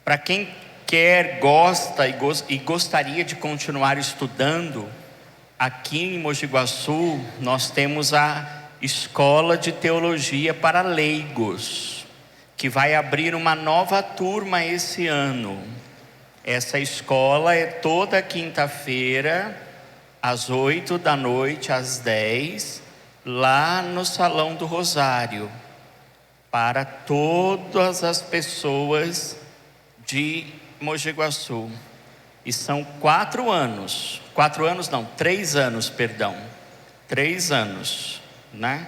Para quem quer, gosta e gostaria de continuar estudando, aqui em Mogi Guaçu nós temos a Escola de Teologia para Leigos, que vai abrir uma nova turma esse ano. Essa escola é toda quinta-feira, às 8 da noite, às 10, lá no Salão do Rosário, para todas as pessoas de Mogi Guaçu. E são 3 anos, perdão. 3 anos, né?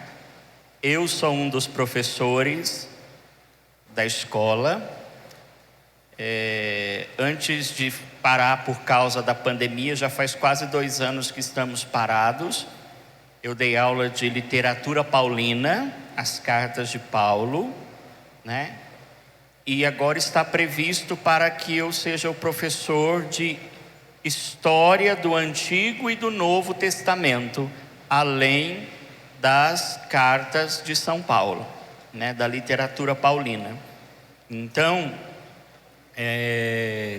Eu sou um dos professores da escola. Antes de parar por causa da pandemia, já faz quase 2 anos que estamos parados. Eu dei aula de literatura paulina, as cartas de Paulo, né? E agora está previsto para que eu seja o professor de história do Antigo e do Novo Testamento, além das cartas de São Paulo, né? Da literatura paulina. Então,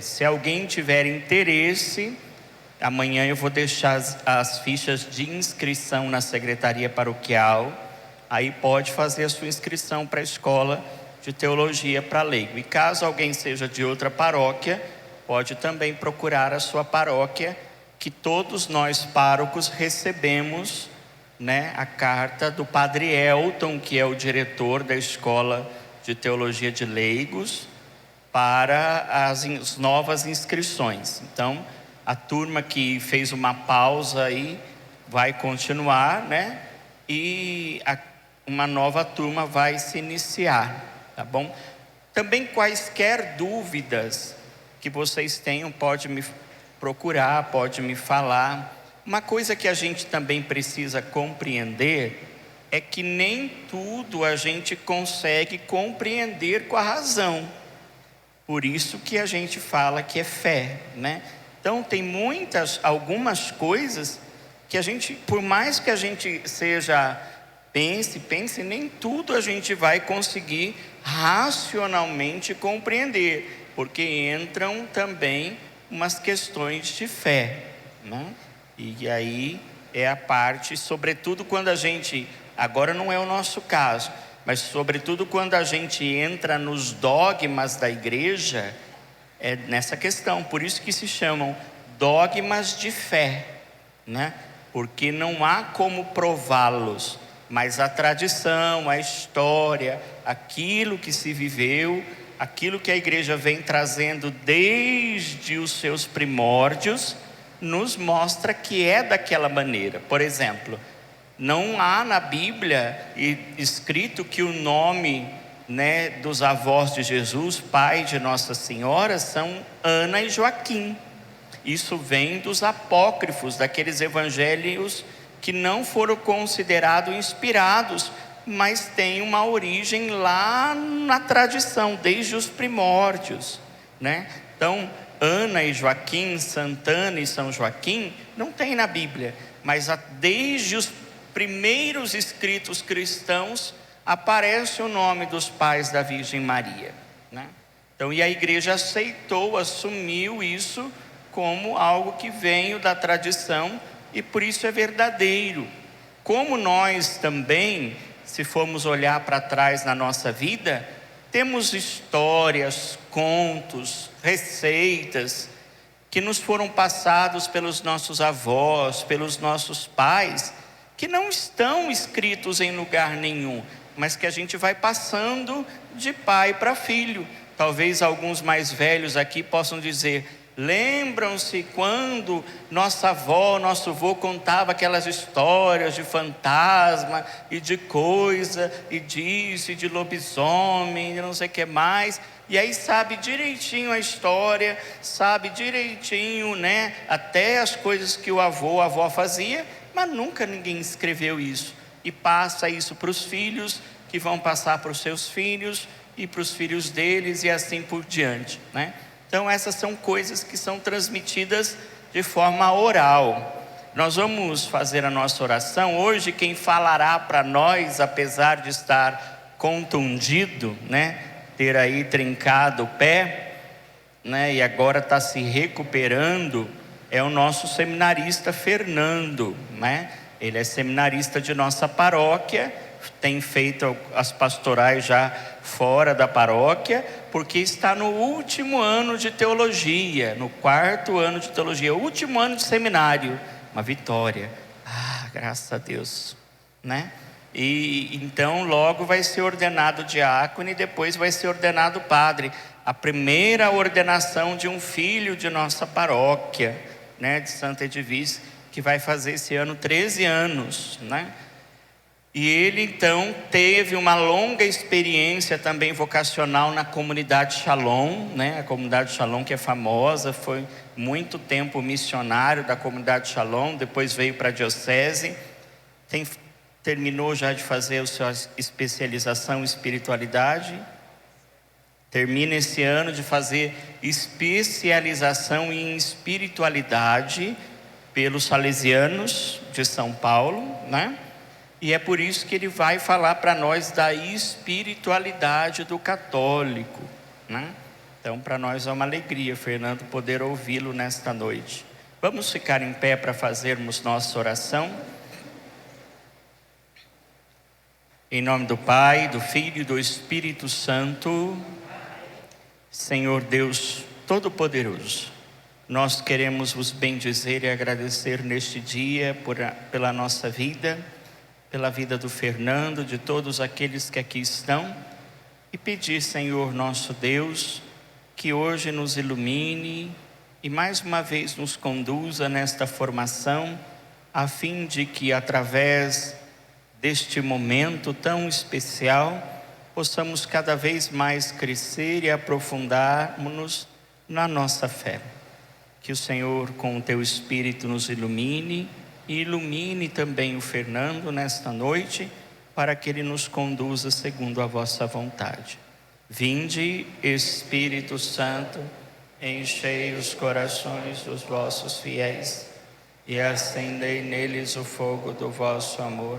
se alguém tiver interesse, amanhã eu vou deixar as fichas de inscrição na secretaria paroquial. Aí pode fazer a sua inscrição para a escola de teologia para leigo. E caso alguém seja de outra paróquia, pode também procurar a sua paróquia, que todos nós párocos recebemos, né, a carta do Padre Elton, que é o diretor da escola de teologia de leigos, para as novas inscrições. Então, a turma que fez uma pausa aí vai continuar, né? E uma nova turma vai se iniciar, tá bom? Também quaisquer dúvidas que vocês tenham, pode me procurar, pode me falar. Uma coisa que a gente também precisa compreender é que nem tudo a gente consegue compreender com a razão. Por isso que a gente fala que é fé, né? Então tem algumas coisas que a gente, por mais que a gente pense, nem tudo a gente vai conseguir racionalmente compreender, porque entram também umas questões de fé, né? E aí é a parte, sobretudo quando a gente, agora não é o nosso caso, mas sobretudo quando a gente entra nos dogmas da igreja, é nessa questão. Por isso que se chamam dogmas de fé, né? Porque não há como prová-los, mas a tradição, a história, aquilo que se viveu, aquilo que a igreja vem trazendo desde os seus primórdios, nos mostra que é daquela maneira. Por exemplo, não há na Bíblia escrito que o nome, né, dos avós de Jesus, pai de Nossa Senhora, são Ana e Joaquim. Isso vem dos apócrifos, daqueles evangelhos que não foram considerados inspirados, mas têm uma origem lá na tradição, desde os primórdios, né? Então, Ana e Joaquim, Santana e São Joaquim, não tem na Bíblia, mas desde os primeiros escritos cristãos aparece o nome dos pais da Virgem Maria, né? Então, e a igreja aceitou, assumiu isso como algo que veio da tradição, e por isso é verdadeiro. Como nós também, se formos olhar para trás na nossa vida, temos histórias, contos, receitas que nos foram passados pelos nossos avós, pelos nossos pais, que não estão escritos em lugar nenhum, mas que a gente vai passando de pai para filho. Talvez alguns mais velhos aqui possam dizer: lembram-se quando nossa avó, nosso avô contava aquelas histórias de fantasma e de coisa, e disso, e de lobisomem, e não sei o que mais. E aí sabe direitinho a história, sabe direitinho, né, até as coisas que o avô, a avó fazia, mas nunca ninguém escreveu isso. E passa isso para os filhos, que vão passar para os seus filhos, e para os filhos deles, e assim por diante, né? Então essas são coisas que são transmitidas de forma oral. Nós vamos fazer a nossa oração. Hoje quem falará para nós, apesar de estar contundido, né, ter aí trincado o pé, né, e agora está se recuperando, é o nosso seminarista Fernando, né? Ele é seminarista de nossa paróquia, tem feito as pastorais já fora da paróquia, porque está no último ano de teologia, no 4º ano de teologia, o último ano de seminário. Uma vitória, graças a Deus, né? E então logo vai ser ordenado diácono e depois vai ser ordenado padre. A primeira ordenação de um filho de nossa paróquia, né, de Santa Edviges, que vai fazer esse ano 13 anos, né? E ele então teve uma longa experiência também vocacional na comunidade Shalom, né? A comunidade Shalom, que é famosa, foi muito tempo missionário da comunidade Shalom, depois veio para a diocese, terminou já de fazer a sua especialização em espiritualidade, termina esse ano de fazer especialização em espiritualidade pelos Salesianos de São Paulo, né? E é por isso que ele vai falar para nós da espiritualidade do católico, né? Então para nós é uma alegria, Fernando, poder ouvi-lo nesta noite. Vamos ficar em pé para fazermos nossa oração. Em nome do Pai, do Filho e do Espírito Santo. Senhor Deus Todo-Poderoso, nós queremos vos bendizer e agradecer neste dia pela nossa vida, pela vida do Fernando, de todos aqueles que aqui estão, e pedir, Senhor nosso Deus, que hoje nos ilumine e mais uma vez nos conduza nesta formação, a fim de que através deste momento tão especial, possamos cada vez mais crescer e aprofundarmos na nossa fé. Que o Senhor com o teu Espírito nos ilumine e ilumine também o Fernando nesta noite, para que ele nos conduza segundo a vossa vontade. Vinde, Espírito Santo, enchei os corações dos vossos fiéis e acendei neles o fogo do vosso amor.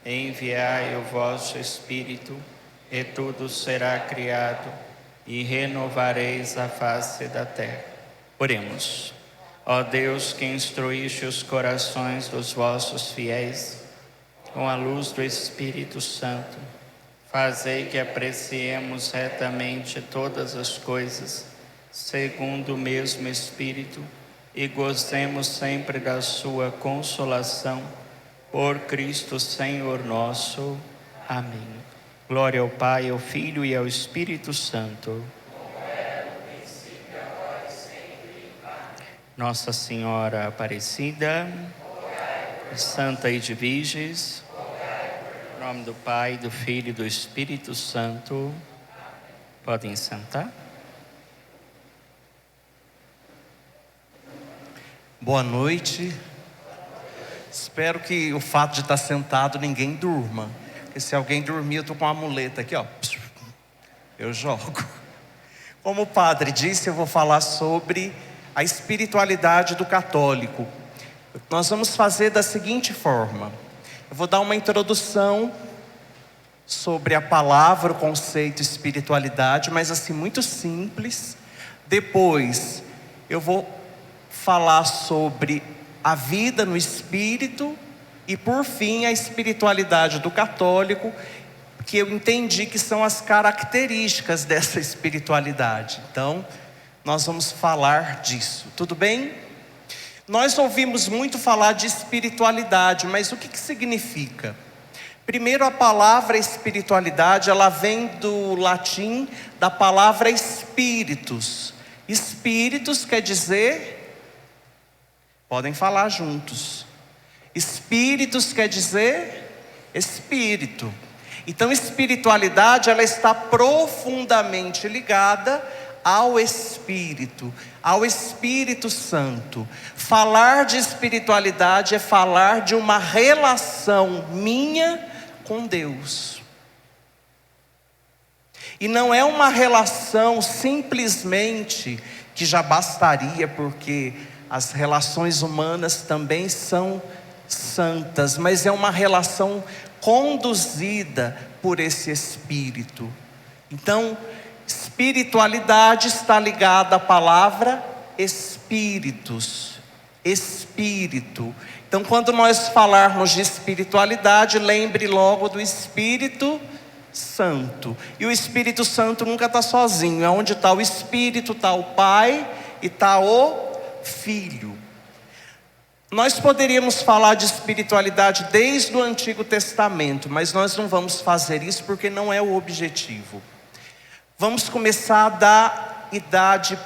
Enviai o vosso Espírito, e tudo será criado, e renovareis a face da terra. Oremos. Ó Deus, que instruíste os corações dos vossos fiéis com a luz do Espírito Santo, fazei que apreciemos retamente todas as coisas, segundo o mesmo Espírito, e gozemos sempre da sua consolação, por Cristo Senhor nosso. Amém. Glória ao Pai, ao Filho e ao Espírito Santo. Nossa Senhora Aparecida, Santa Edviges, em nome do Pai, do Filho e do Espírito Santo. Podem sentar. Boa noite. Espero que o fato de estar sentado ninguém durma. Porque se alguém dormir, eu estou com uma muleta aqui, ó. Eu jogo. Como o padre disse, eu vou falar sobre a espiritualidade do católico. Nós vamos fazer da seguinte forma: eu vou dar uma introdução sobre a palavra, o conceito espiritualidade, mas assim muito simples. Depois eu vou falar sobre a vida no espírito e por fim a espiritualidade do católico, que eu entendi que são as características dessa espiritualidade. Então nós vamos falar disso, tudo bem? Nós ouvimos muito falar de espiritualidade, mas o que significa? Primeiro, a palavra espiritualidade, ela vem do latim, da palavra espíritus. Espíritus quer dizer, podem falar juntos, espíritus quer dizer espírito. Então espiritualidade, ela está profundamente ligada ao Espírito Santo. Falar de espiritualidade é falar de uma relação minha com Deus. E não é uma relação simplesmente que já bastaria, porque as relações humanas também são santas, mas é uma relação conduzida por esse Espírito. Então, Espiritualidade está ligada à palavra espíritos, espírito. Então, quando nós falarmos de espiritualidade, lembre logo do Espírito Santo. E o Espírito Santo nunca está sozinho. É onde está o Espírito, está o Pai e está o Filho. Nós poderíamos falar de espiritualidade desde o Antigo Testamento, mas nós não vamos fazer isso porque não é o objetivo. Vamos começar da idade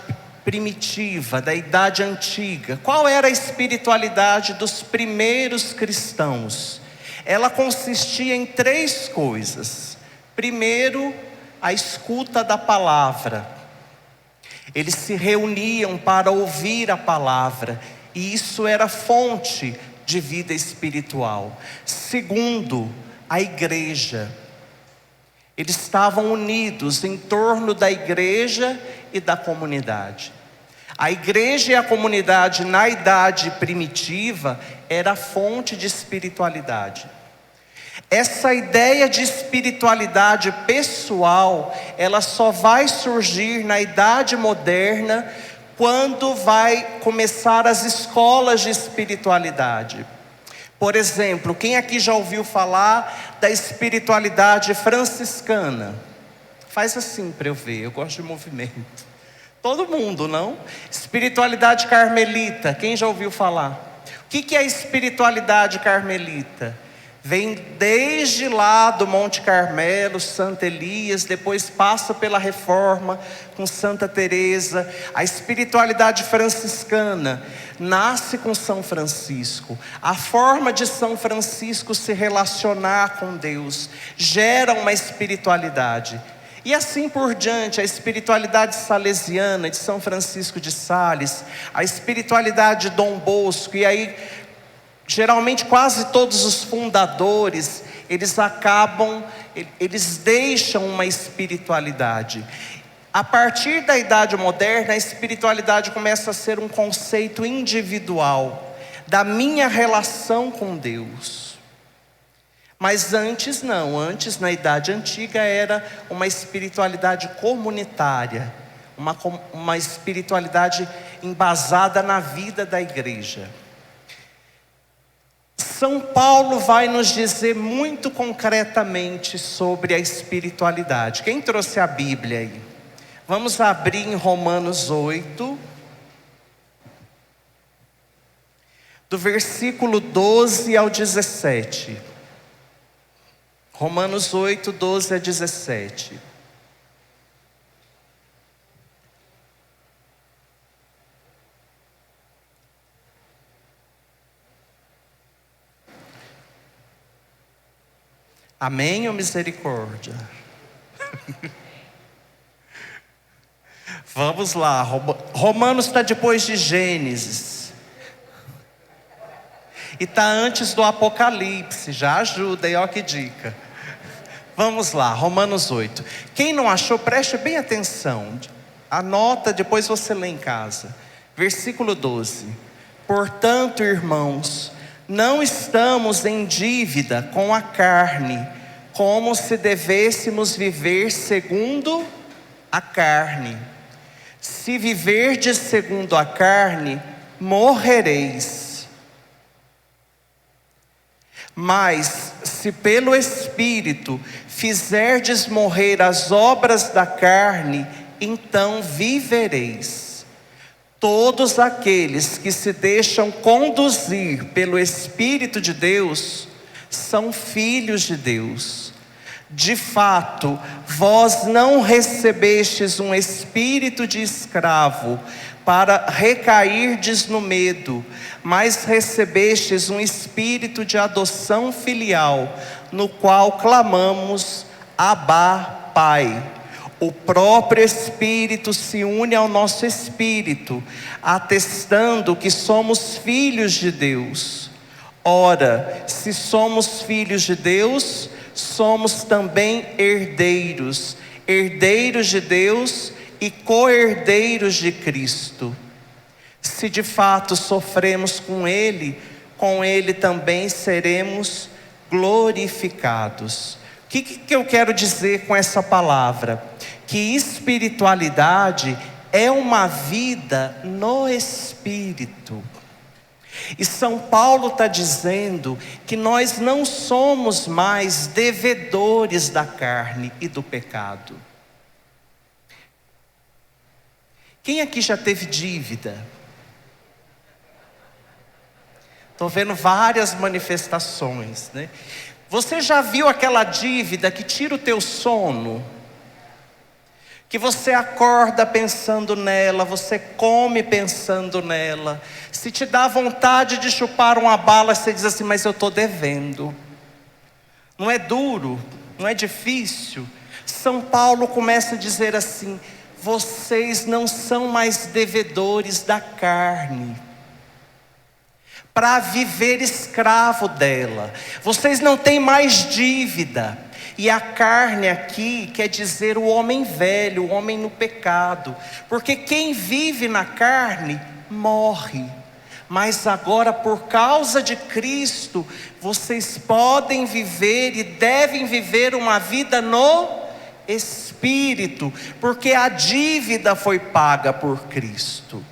primitiva, da idade antiga. Qual era a espiritualidade dos primeiros cristãos? Ela consistia em 3 coisas. Primeiro, a escuta da palavra. Eles se reuniam para ouvir a palavra, e isso era fonte de vida espiritual. Segundo, a igreja. Eles estavam unidos em torno da igreja e da comunidade. A igreja e a comunidade na idade primitiva era a fonte de espiritualidade. Essa ideia de espiritualidade pessoal, ela só vai surgir na idade moderna, quando vai começar as escolas de espiritualidade. Por exemplo, quem aqui já ouviu falar da espiritualidade franciscana? Faz assim para eu ver, eu gosto de movimento. Todo mundo, não? Espiritualidade carmelita, quem já ouviu falar? O que é a espiritualidade carmelita? Vem desde lá do Monte Carmelo, Santo Elias, depois passa pela Reforma com Santa Teresa. A espiritualidade franciscana nasce com São Francisco. A forma de São Francisco se relacionar com Deus gera uma espiritualidade. E assim por diante, a espiritualidade salesiana de São Francisco de Sales, a espiritualidade de Dom Bosco, e aí geralmente quase todos os fundadores, eles deixam uma espiritualidade. A partir da idade moderna, a espiritualidade começa a ser um conceito individual, da minha relação com Deus. Mas antes não, antes na idade antiga era uma espiritualidade comunitária, uma espiritualidade embasada na vida da igreja. São Paulo vai nos dizer muito concretamente sobre a espiritualidade. Quem trouxe a Bíblia aí? Vamos abrir em Romanos 8, do versículo 12 ao 17. Romanos 8, 12 a 17. Amém ou misericórdia? Vamos lá, Romanos está depois de Gênesis. E está antes do Apocalipse, já ajuda aí, ó que dica. Vamos lá, Romanos 8. Quem não achou, preste bem atenção. Anota, depois você lê em casa. Versículo 12. Portanto, irmãos, não estamos em dívida com a carne, como se devêssemos viver segundo a carne. Se viverdes segundo a carne, morrereis. Mas se pelo Espírito fizerdes morrer as obras da carne, então vivereis. Todos aqueles que se deixam conduzir pelo Espírito de Deus são filhos de Deus. De fato, vós não recebestes um espírito de escravo para recairdes no medo, mas recebestes um espírito de adoção filial, no qual clamamos: Abá, Pai. O próprio Espírito se une ao nosso espírito, atestando que somos filhos de Deus. Ora, se somos filhos de Deus, somos também herdeiros, herdeiros de Deus e co-herdeiros de Cristo. Se de fato sofremos com Ele também seremos glorificados. que eu quero dizer com essa palavra? Que espiritualidade é uma vida no Espírito. E São Paulo está dizendo que nós não somos mais devedores da carne e do pecado. Quem aqui já teve dívida? Estou vendo várias manifestações, né? Você já viu aquela dívida que tira o teu sono? Que você acorda pensando nela, você come pensando nela. Se te dá vontade de chupar uma bala, você diz assim, mas eu estou devendo. Não é duro, não é difícil. São Paulo começa a dizer assim, vocês não são mais devedores da carne, para viver escravo dela. Vocês não têm mais dívida. E a carne aqui quer dizer o homem velho, o homem no pecado. Porque quem vive na carne morre. Mas agora, por causa de Cristo, vocês podem viver e devem viver uma vida no Espírito. Porque a dívida foi paga por Cristo.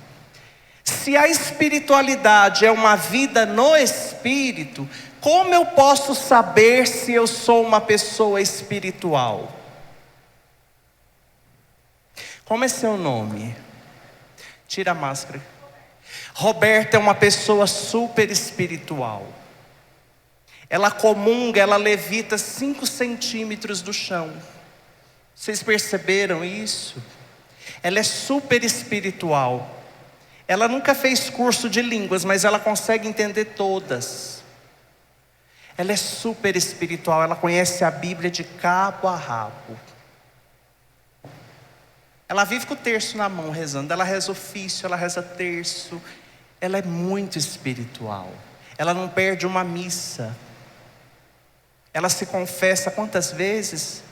Se a espiritualidade é uma vida no Espírito, como eu posso saber se eu sou uma pessoa espiritual? Como é seu nome? Tira a máscara. Roberta é uma pessoa super espiritual. Ela comunga, ela levita 5 centímetros do chão. Vocês perceberam isso? Ela é super espiritual. Ela nunca fez curso de línguas, mas ela consegue entender todas. Ela é super espiritual, ela conhece a Bíblia de cabo a rabo. Ela vive com o terço na mão rezando, ela reza ofício, ela reza terço. Ela é muito espiritual. Ela não perde uma missa. Ela se confessa quantas vezes?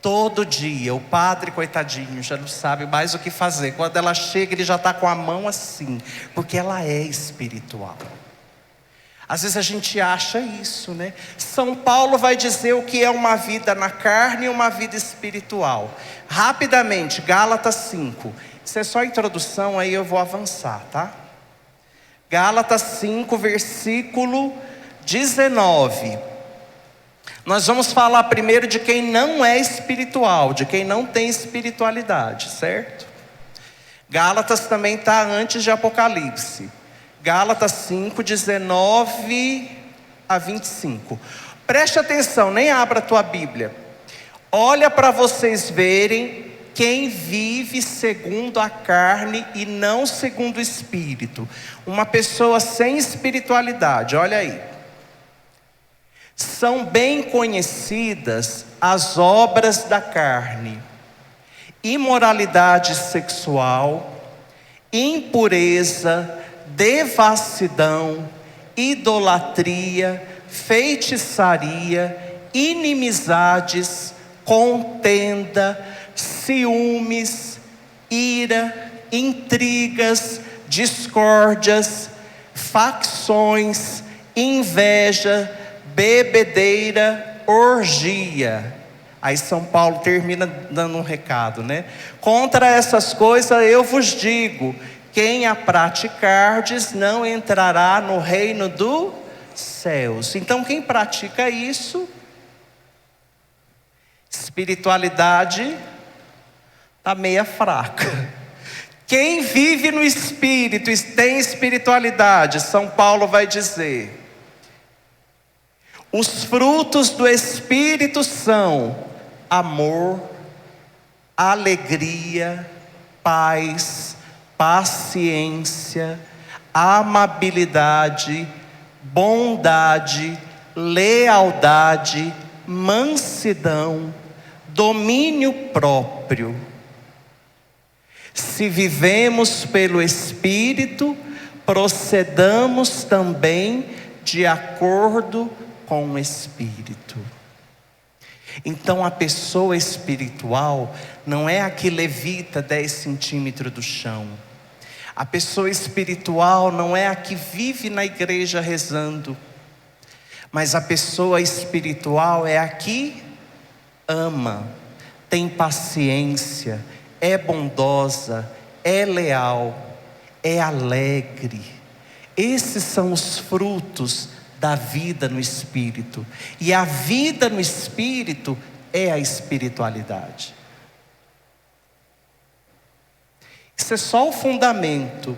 Todo dia. O padre, coitadinho, já não sabe mais o que fazer. Quando ela chega, ele já está com a mão assim, porque ela é espiritual. Às vezes a gente acha isso, né? São Paulo vai dizer o que é uma vida na carne e uma vida espiritual. Rapidamente, Gálatas 5. Isso é só a introdução, aí eu vou avançar, tá? Gálatas 5, versículo 19. Nós vamos falar primeiro de quem não é espiritual, de quem não tem espiritualidade, certo? Gálatas também está antes de Apocalipse. Gálatas 5, 19 a 25. Preste atenção, nem abra a tua Bíblia. Olha para vocês verem quem vive segundo a carne e não segundo o Espírito. Uma pessoa sem espiritualidade, olha aí. São bem conhecidas as obras da carne: imoralidade sexual, impureza, devassidão, idolatria, feitiçaria, inimizades, contenda, ciúmes, ira, intrigas, discórdias, facções, inveja, bebedeira, orgia. Aí São Paulo termina dando um recado, né? Contra essas coisas eu vos digo: quem a praticardes não entrará no reino dos céus. Então quem pratica isso, espiritualidade está meia fraca. Quem vive no Espírito e tem espiritualidade, São Paulo vai dizer: os frutos do Espírito são amor, alegria, paz, paciência, amabilidade, bondade, lealdade, mansidão, domínio próprio. Se vivemos pelo Espírito, procedamos também de acordo com o Espírito. Então a pessoa espiritual não é a que levita 10 centímetros do chão. A pessoa espiritual não é a que vive na igreja rezando, Mas a pessoa espiritual é a que ama, tem paciência, é bondosa, é leal, é alegre. Esses são os frutos da vida no Espírito. E a vida no Espírito é a espiritualidade. Isso é só o fundamento.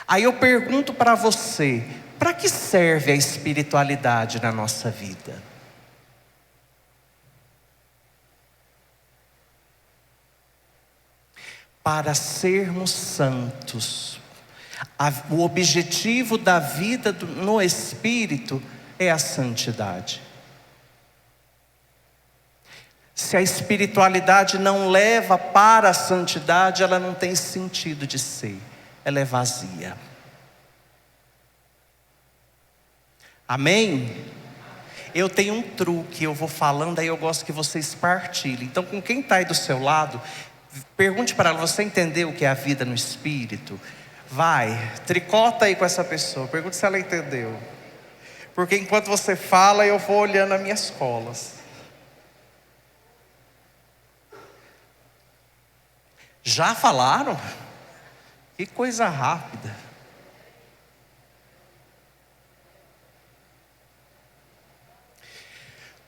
Aí eu pergunto para você, para que serve a espiritualidade na nossa vida? Para sermos santos. O objetivo da vida no Espírito é a santidade. Se a espiritualidade não leva para a santidade, ela não tem sentido de ser. Ela é vazia. Amém? Eu tenho um truque, eu vou falando, aí eu gosto que vocês partilhem. Então, com quem está aí do seu lado, pergunte para ela, você entendeu o que é a vida no Espírito? Vai, tricota aí com essa pessoa, pergunte se ela entendeu. Porque enquanto você fala, eu vou olhando as minhas colas. Já falaram? Que coisa rápida.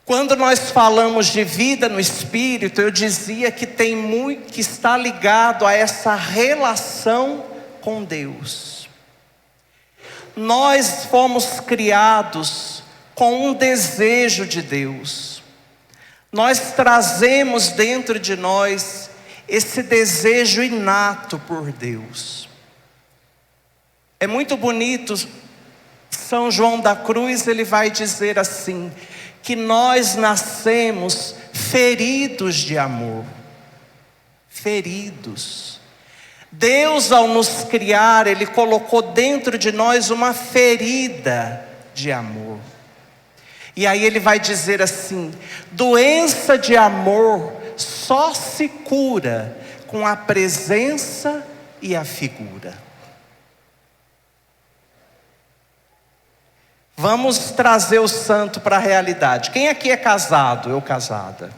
Quando nós falamos de vida no Espírito, eu dizia que tem muito que está ligado a essa relação com Deus. Nós fomos criados com um desejo de Deus. Nós trazemos dentro de nós esse desejo inato por Deus. É muito bonito, São João da Cruz, ele vai dizer assim, que nós nascemos feridos de amor. Feridos. Deus, ao nos criar, Ele colocou dentro de nós uma ferida de amor. E aí Ele vai dizer assim, doença de amor só se cura com a presença e a figura. Vamos trazer o santo para a realidade. Quem aqui é casado? Eu casada.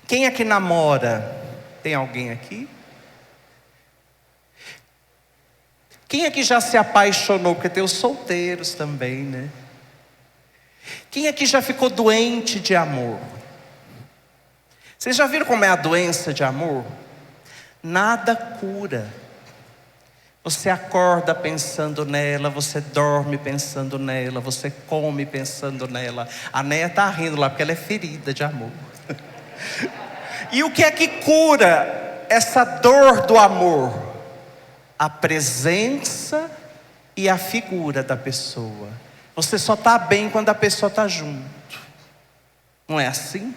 Quem aqui namora? Tem alguém aqui? Quem aqui já se apaixonou? Porque tem os solteiros também, né? Quem aqui já ficou doente de amor? Vocês já viram como é a doença de amor? Nada cura. Você acorda pensando nela, você dorme pensando nela, você come pensando nela. A Neia está rindo lá porque ela é ferida de amor. E o que é que cura essa dor do amor? A presença e a figura da pessoa. Você só está bem quando a pessoa está junto. Não é assim?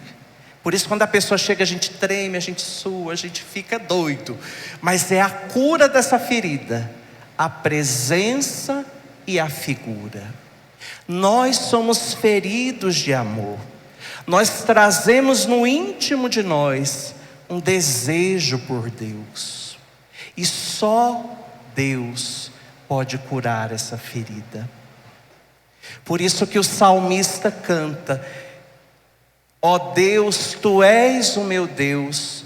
Por isso quando a pessoa chega a gente treme, a gente sua, a gente fica doido. Mas é a cura dessa ferida, a presença e a figura. Nós somos feridos de amor. Nós trazemos no íntimo de nós um desejo por Deus. E só Deus pode curar essa ferida. Por isso que o salmista canta: ó Deus, Tu és o meu Deus,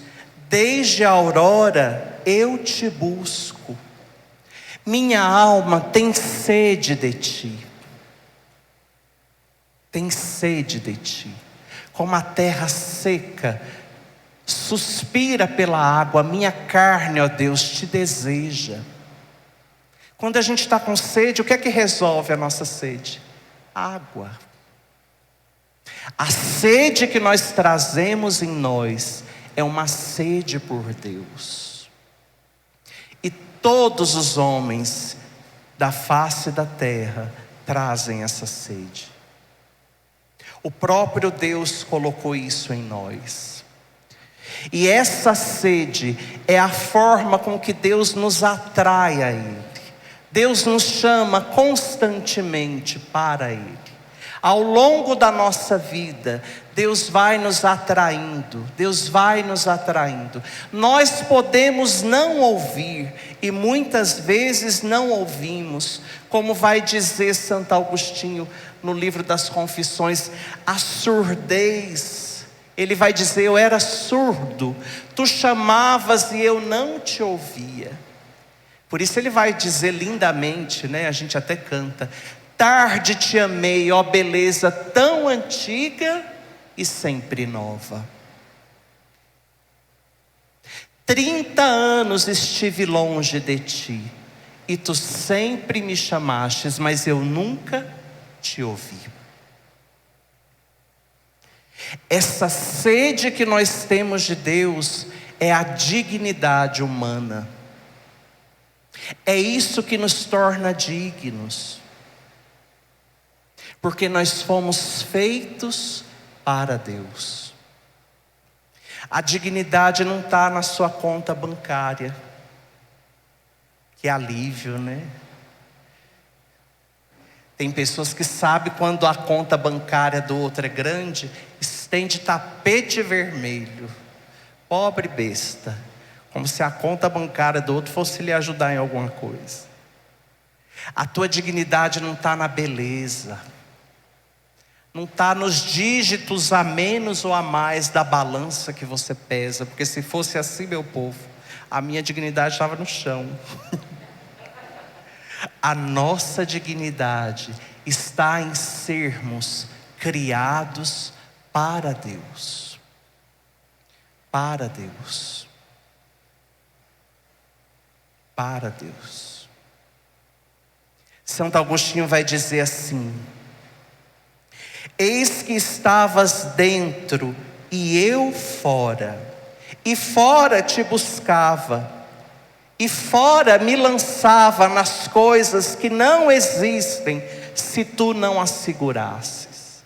desde a aurora eu Te busco. Minha alma tem sede de Ti. Tem sede de Ti. Como a terra seca suspira pela água, minha carne, ó Deus, Te deseja. Quando a gente está com sede, o que é que resolve a nossa sede? Água. A sede que nós trazemos em nós é uma sede por Deus. E todos os homens da face da terra trazem essa sede. O próprio Deus colocou isso em nós. E essa sede é a forma com que Deus nos atrai a Ele. Deus nos chama constantemente para Ele. Ao longo da nossa vida, Deus vai nos atraindo, Deus vai nos atraindo. Nós podemos não ouvir, e muitas vezes não ouvimos, como vai dizer Santo Agostinho no livro das Confissões, a surdez. Ele vai dizer: eu era surdo, tu chamavas e eu não te ouvia. Por isso ele vai dizer lindamente, né? A gente até canta: tarde te amei, ó beleza tão antiga e sempre nova. 30 anos estive longe de ti, e tu sempre me chamastes, mas eu nunca te ouvi. Essa sede que nós temos de Deus é a dignidade humana. É isso que nos torna dignos. Porque nós fomos feitos para Deus. A dignidade não está na sua conta bancária. Que alívio, né? Tem pessoas que sabem quando a conta bancária do outro é grande, estende tapete vermelho. Pobre besta. Como se a conta bancária do outro fosse lhe ajudar em alguma coisa. A tua dignidade não está na beleza. Não está nos dígitos a menos ou a mais da balança que você pesa. Porque se fosse assim, meu povo, a minha dignidade estava no chão. A nossa dignidade está em sermos criados para Deus. Para Deus. Para Deus. Santo Agostinho vai dizer assim: eis que estavas dentro e eu fora, e fora te buscava, e fora me lançava nas coisas que não existem, se tu não as segurasses.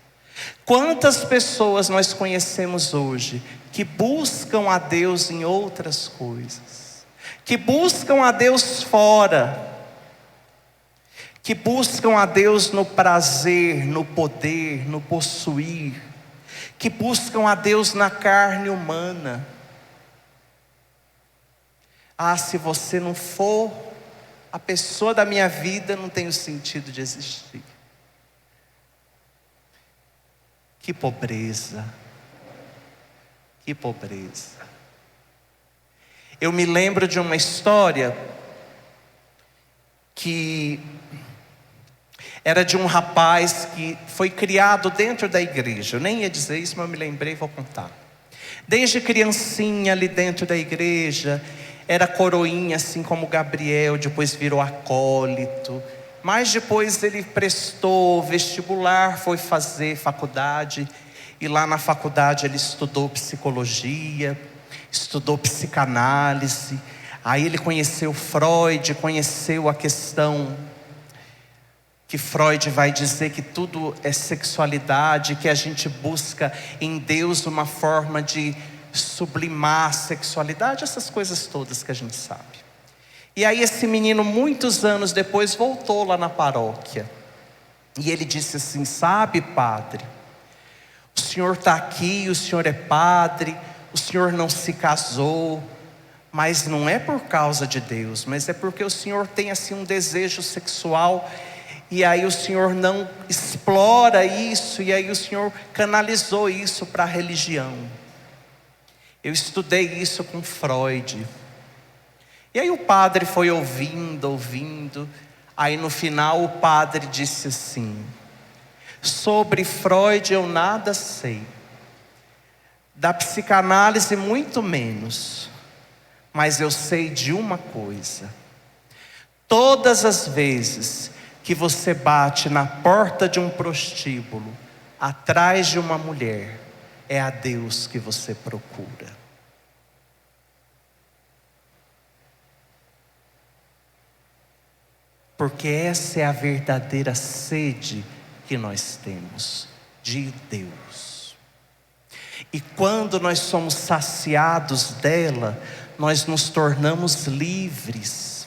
Quantas pessoas nós conhecemos hoje que buscam a Deus em outras coisas, que buscam a Deus fora, que buscam a Deus no prazer, no poder, no possuir, que buscam a Deus na carne humana. Ah, se você não for a pessoa da minha vida, não tem o sentido de existir. Que pobreza. Que pobreza. Eu me lembro de uma história que era de um rapaz que foi criado dentro da igreja. Eu nem ia dizer isso, mas eu me lembrei e vou contar. Desde criancinha ali dentro da igreja, era coroinha assim como Gabriel, depois virou acólito. Mas depois ele prestou vestibular, foi fazer faculdade. E lá na faculdade ele estudou psicologia, estudou psicanálise. Aí ele conheceu Freud, conheceu a questão que Freud vai dizer que tudo é sexualidade, que a gente busca em Deus uma forma de sublimar a sexualidade, essas coisas todas que a gente sabe. E aí esse menino, muitos anos depois, voltou lá na paróquia. E ele disse assim: sabe, padre, o senhor está aqui, o senhor é padre, o senhor não se casou, mas não é por causa de Deus, mas é porque o senhor tem assim um desejo sexual, e aí o senhor não explora isso, e aí o senhor canalizou isso para a religião. Eu estudei isso com Freud. E aí o padre foi ouvindo. Aí no final o padre disse assim: sobre Freud eu nada sei, da psicanálise muito menos, mas eu sei de uma coisa: todas as vezes que você bate na porta de um prostíbulo, atrás de uma mulher, é a Deus que você procura. Porque essa é a verdadeira sede que nós temos de Deus. E quando nós somos saciados dela, nós nos tornamos livres.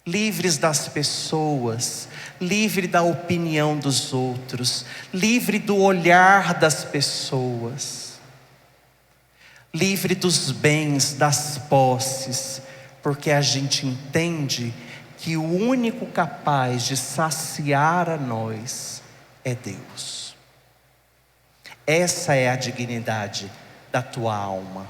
Livres das pessoas, livre da opinião dos outros, livre do olhar das pessoas, livre dos bens, das posses, porque a gente entende que o único capaz de saciar a nós é Deus. Essa é a dignidade da tua alma.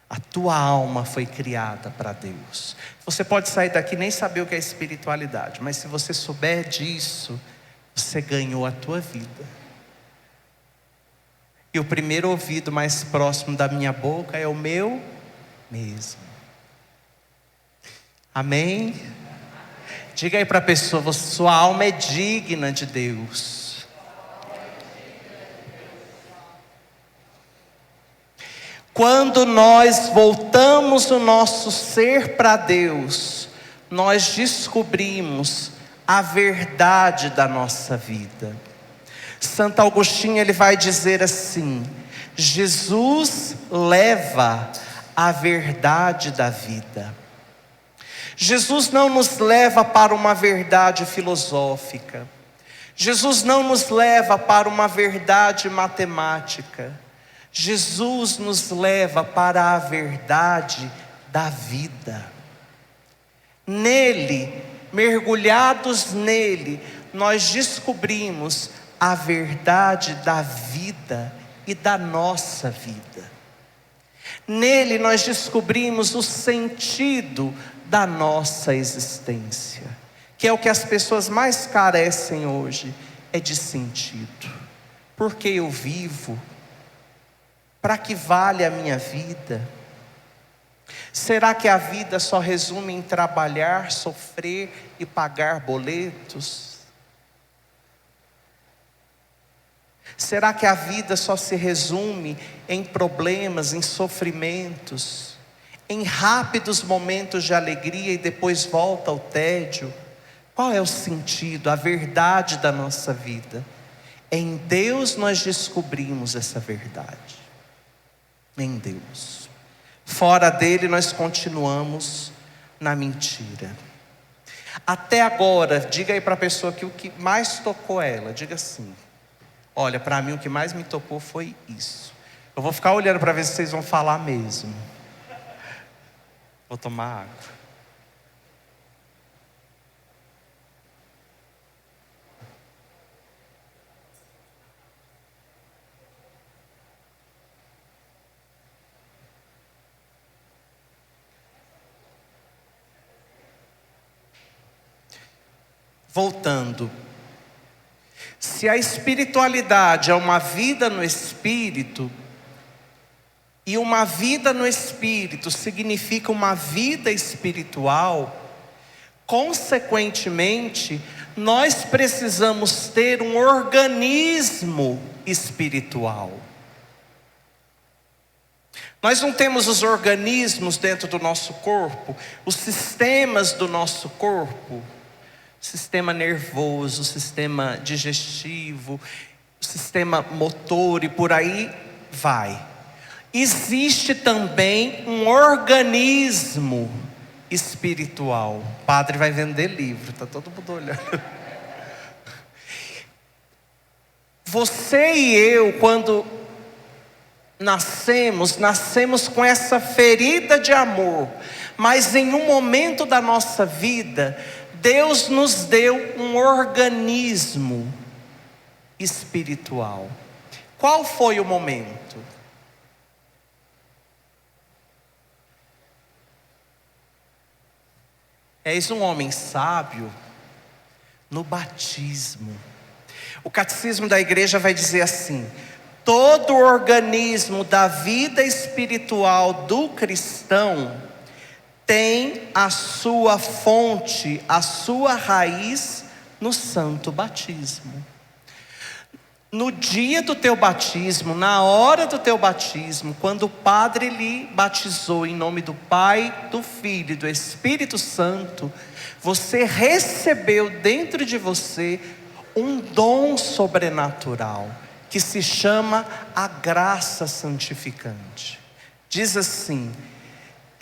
A tua alma foi criada para Deus. Você pode sair daqui e nem saber o que é espiritualidade, mas se você souber disso, você ganhou a tua vida. E o primeiro ouvido mais próximo da minha boca é o meu mesmo. Amém? Diga aí para a pessoa: sua alma é digna de Deus. Quando nós voltamos o nosso ser para Deus, nós descobrimos a verdade da nossa vida. Santo Agostinho, ele vai dizer assim: Jesus leva a verdade da vida. Jesus não nos leva para uma verdade filosófica. Jesus não nos leva para uma verdade matemática. Jesus nos leva para a verdade da vida. Nele, mergulhados nele, nós descobrimos a verdade da vida e da nossa vida. Nele nós descobrimos o sentido da nossa existência, que é o que as pessoas mais carecem hoje, é de sentido. Por que eu vivo? Para que vale a minha vida? Será que a vida só resume em trabalhar, sofrer e pagar boletos? Será que a vida só se resume em problemas, em sofrimentos, em rápidos momentos de alegria e depois volta ao tédio? Qual é o sentido, a verdade da nossa vida? Em Deus nós descobrimos essa verdade. Em Deus. Fora dele nós continuamos na mentira. Até agora, diga aí para a pessoa que o que mais tocou ela, diga assim: olha, para mim o que mais me tocou foi isso. Eu vou ficar olhando para ver se vocês vão falar mesmo. Vou tomar água. Voltando, se a espiritualidade é uma vida no Espírito, e uma vida no Espírito significa uma vida espiritual, consequentemente, nós precisamos ter um organismo espiritual. Nós não temos os organismos dentro do nosso corpo, os sistemas do nosso corpo, sistema nervoso, sistema digestivo, sistema motor e por aí vai. Existe também um organismo espiritual. O padre vai vender livro, está todo mundo olhando. Você e eu, quando nascemos com essa ferida de amor, mas em um momento da nossa vida, Deus nos deu um organismo espiritual. Qual foi o momento? És um homem sábio no batismo. O catecismo da igreja vai dizer assim: todo o organismo da vida espiritual do cristão tem a sua fonte, a sua raiz no santo batismo. No dia do teu batismo, na hora do teu batismo, quando o padre lhe batizou em nome do Pai, do Filho e do Espírito Santo, você recebeu dentro de você um dom sobrenatural, que se chama a graça santificante. Diz assim: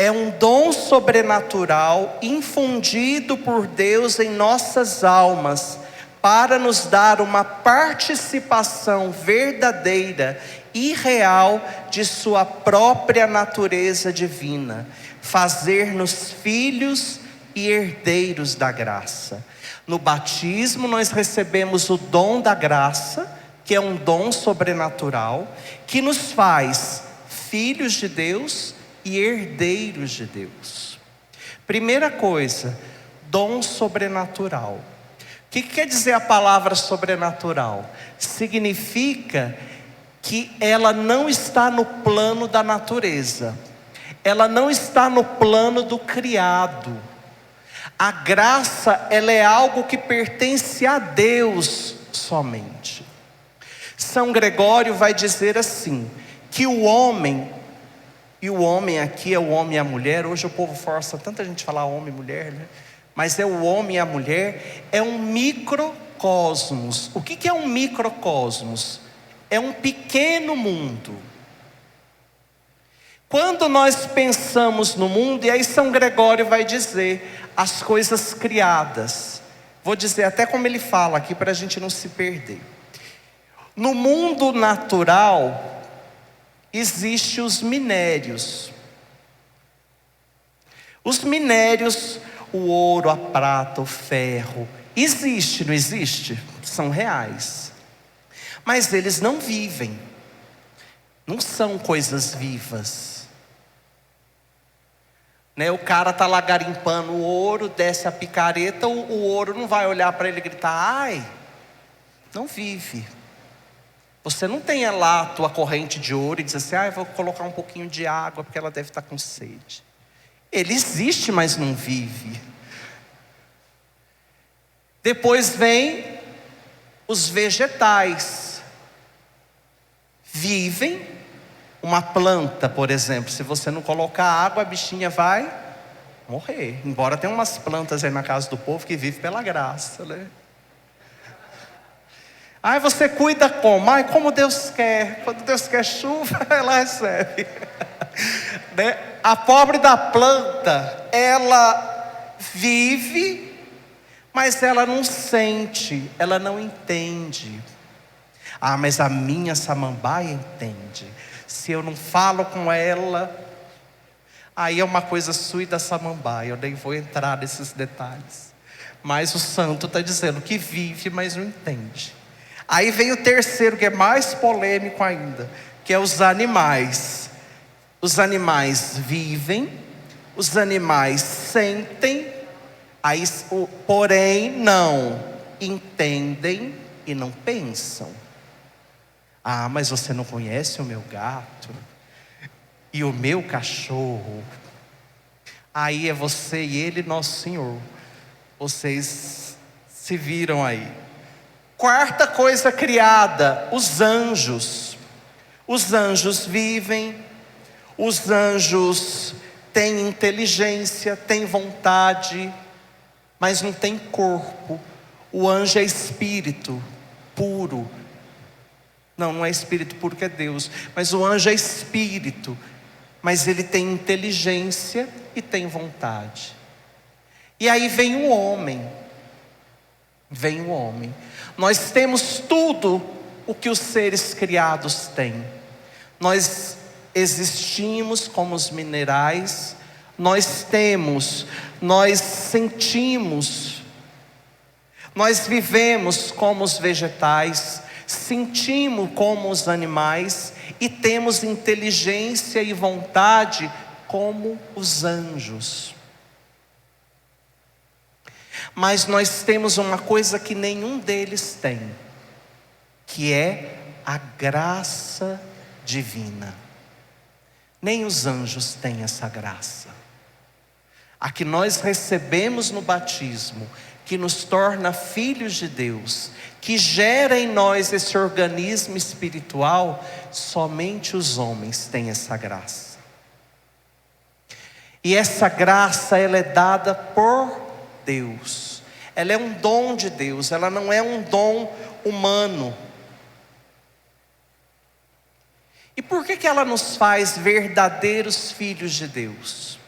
é um dom sobrenatural infundido por Deus em nossas almas, para nos dar uma participação verdadeira e real de sua própria natureza divina, fazer-nos filhos e herdeiros da graça. No batismo nós recebemos o dom da graça, que é um dom sobrenatural, que nos faz filhos de Deus e herdeiros de Deus. Primeira coisa, dom sobrenatural. O que quer dizer a palavra sobrenatural? Significa que ela não está no plano da natureza, ela não está no plano do criado. A graça, ela é algo que pertence a Deus somente. São Gregório vai dizer assim, que o homem, e o homem aqui é o homem e a mulher, hoje o povo força tanta gente falar homem e mulher, né? Mas é o homem e a mulher, é um microcosmos. O que é um microcosmos? É um pequeno mundo. Quando nós pensamos no mundo, e aí São Gregório vai dizer, as coisas criadas. Vou dizer até como ele fala aqui, para a gente não se perder. No mundo natural, existem os minérios. Os minérios, o ouro, a prata, o ferro, existe, não existe? São reais. Mas eles não vivem. Não são coisas vivas. Né? O cara está lá garimpando o ouro, desce a picareta, o ouro não vai olhar para ele e gritar, ai, não vive. Você não tem lá a tua corrente de ouro e diz assim, ah, eu vou colocar um pouquinho de água porque ela deve estar com sede. Ele existe, mas não vive. Depois vem os vegetais. Vivem. Uma planta, por exemplo, se você não colocar água, a bichinha vai morrer. Embora tenha umas plantas aí na casa do povo que vivem pela graça, né? Aí você cuida como? Ai, como Deus quer. Quando Deus quer chuva, ela recebe. Né? A pobre da planta, ela vive, mas ela não sente, ela não entende. Ah, mas a minha samambaia entende. Se eu não falo com ela, aí é uma coisa sua e da samambaia. Eu nem vou entrar nesses detalhes. Mas o santo está dizendo que vive, mas não entende. Aí vem o terceiro, que é mais polêmico ainda, que é os animais. Os animais vivem, os animais sentem, aí, porém não entendem e não pensam. Ah, mas você não conhece o meu gato e o meu cachorro. Aí é você e ele, nosso Senhor. Vocês se viram aí. Quarta coisa criada, os anjos. Os anjos vivem, os anjos têm inteligência, têm vontade, mas não têm corpo. O anjo é espírito puro. Não é espírito puro que é Deus, mas o anjo é espírito, mas ele tem inteligência e tem vontade. E aí vem o homem. Vem o homem. Nós temos tudo o que os seres criados têm. Nós existimos como os minerais, nós temos, nós sentimos, nós vivemos como os vegetais, sentimos como os animais e temos inteligência e vontade como os anjos. Mas nós temos uma coisa que nenhum deles tem, que é a graça divina. Nem os anjos têm essa graça. A que nós recebemos no batismo, que nos torna filhos de Deus, que gera em nós esse organismo espiritual, somente os homens têm essa graça. E essa graça, ela é dada por Deus. Ela é um dom de Deus, ela não é um dom humano. E por que ela nos faz verdadeiros filhos de Deus?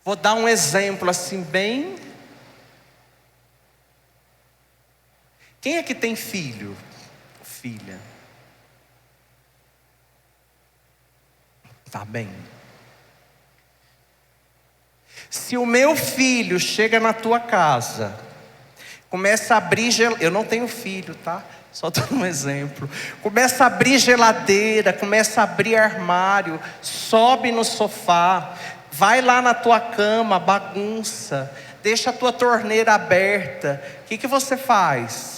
Vou dar um exemplo assim bem... Quem é que tem filho? Filha? Tá bem. Se o meu filho chega na tua casa, começa a abrir eu não tenho filho, tá? Só dando um exemplo. Começa a abrir geladeira, começa a abrir armário, sobe no sofá, vai lá na tua cama, bagunça, deixa a tua torneira aberta. O que você faz?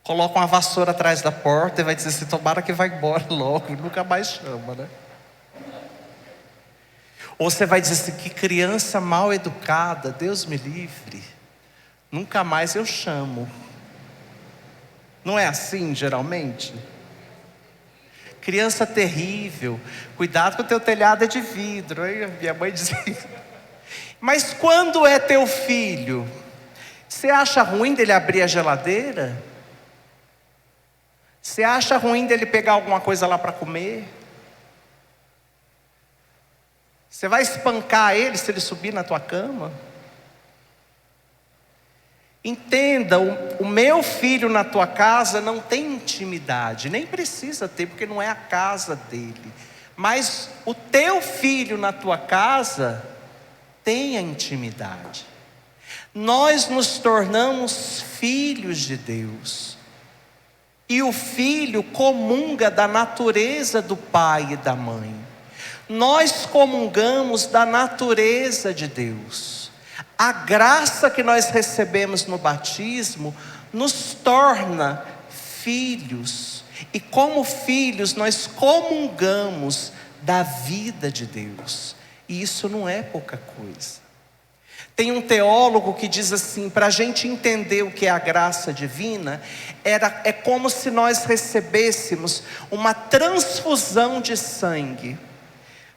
Coloca uma vassoura atrás da porta e vai dizer assim: tomara que vai embora logo, e nunca mais chama, né? Ou você vai dizer assim: que criança mal educada, Deus me livre, nunca mais eu chamo. Não é assim geralmente? Criança terrível, cuidado que o teu telhado é de vidro, hein? Minha mãe dizia. Mas quando é teu filho, você acha ruim dele abrir a geladeira? Você acha ruim dele pegar alguma coisa lá para comer? Você vai espancar ele se ele subir na tua cama? Entenda, o meu filho na tua casa não tem intimidade, nem precisa ter, porque não é a casa dele. Mas o teu filho na tua casa tem a intimidade. Nós nos tornamos filhos de Deus. E o filho comunga da natureza do pai e da mãe. Nós comungamos da natureza de Deus. A graça que nós recebemos no batismo nos torna filhos. E como filhos nós comungamos da vida de Deus. E isso não é pouca coisa. Tem um teólogo que diz assim: para a gente entender o que é a graça divina, é como se nós recebêssemos uma transfusão de sangue.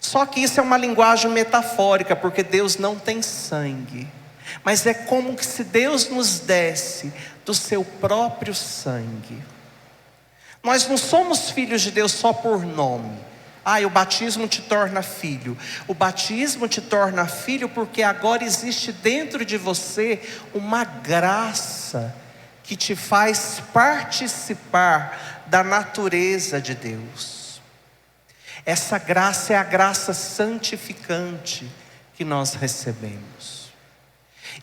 Só que isso é uma linguagem metafórica, porque Deus não tem sangue. Mas é como se Deus nos desse do seu próprio sangue. Nós não somos filhos de Deus só por nome. O batismo te torna filho. O batismo te torna filho porque agora existe dentro de você uma graça que te faz participar da natureza de Deus. Essa graça é a graça santificante que nós recebemos.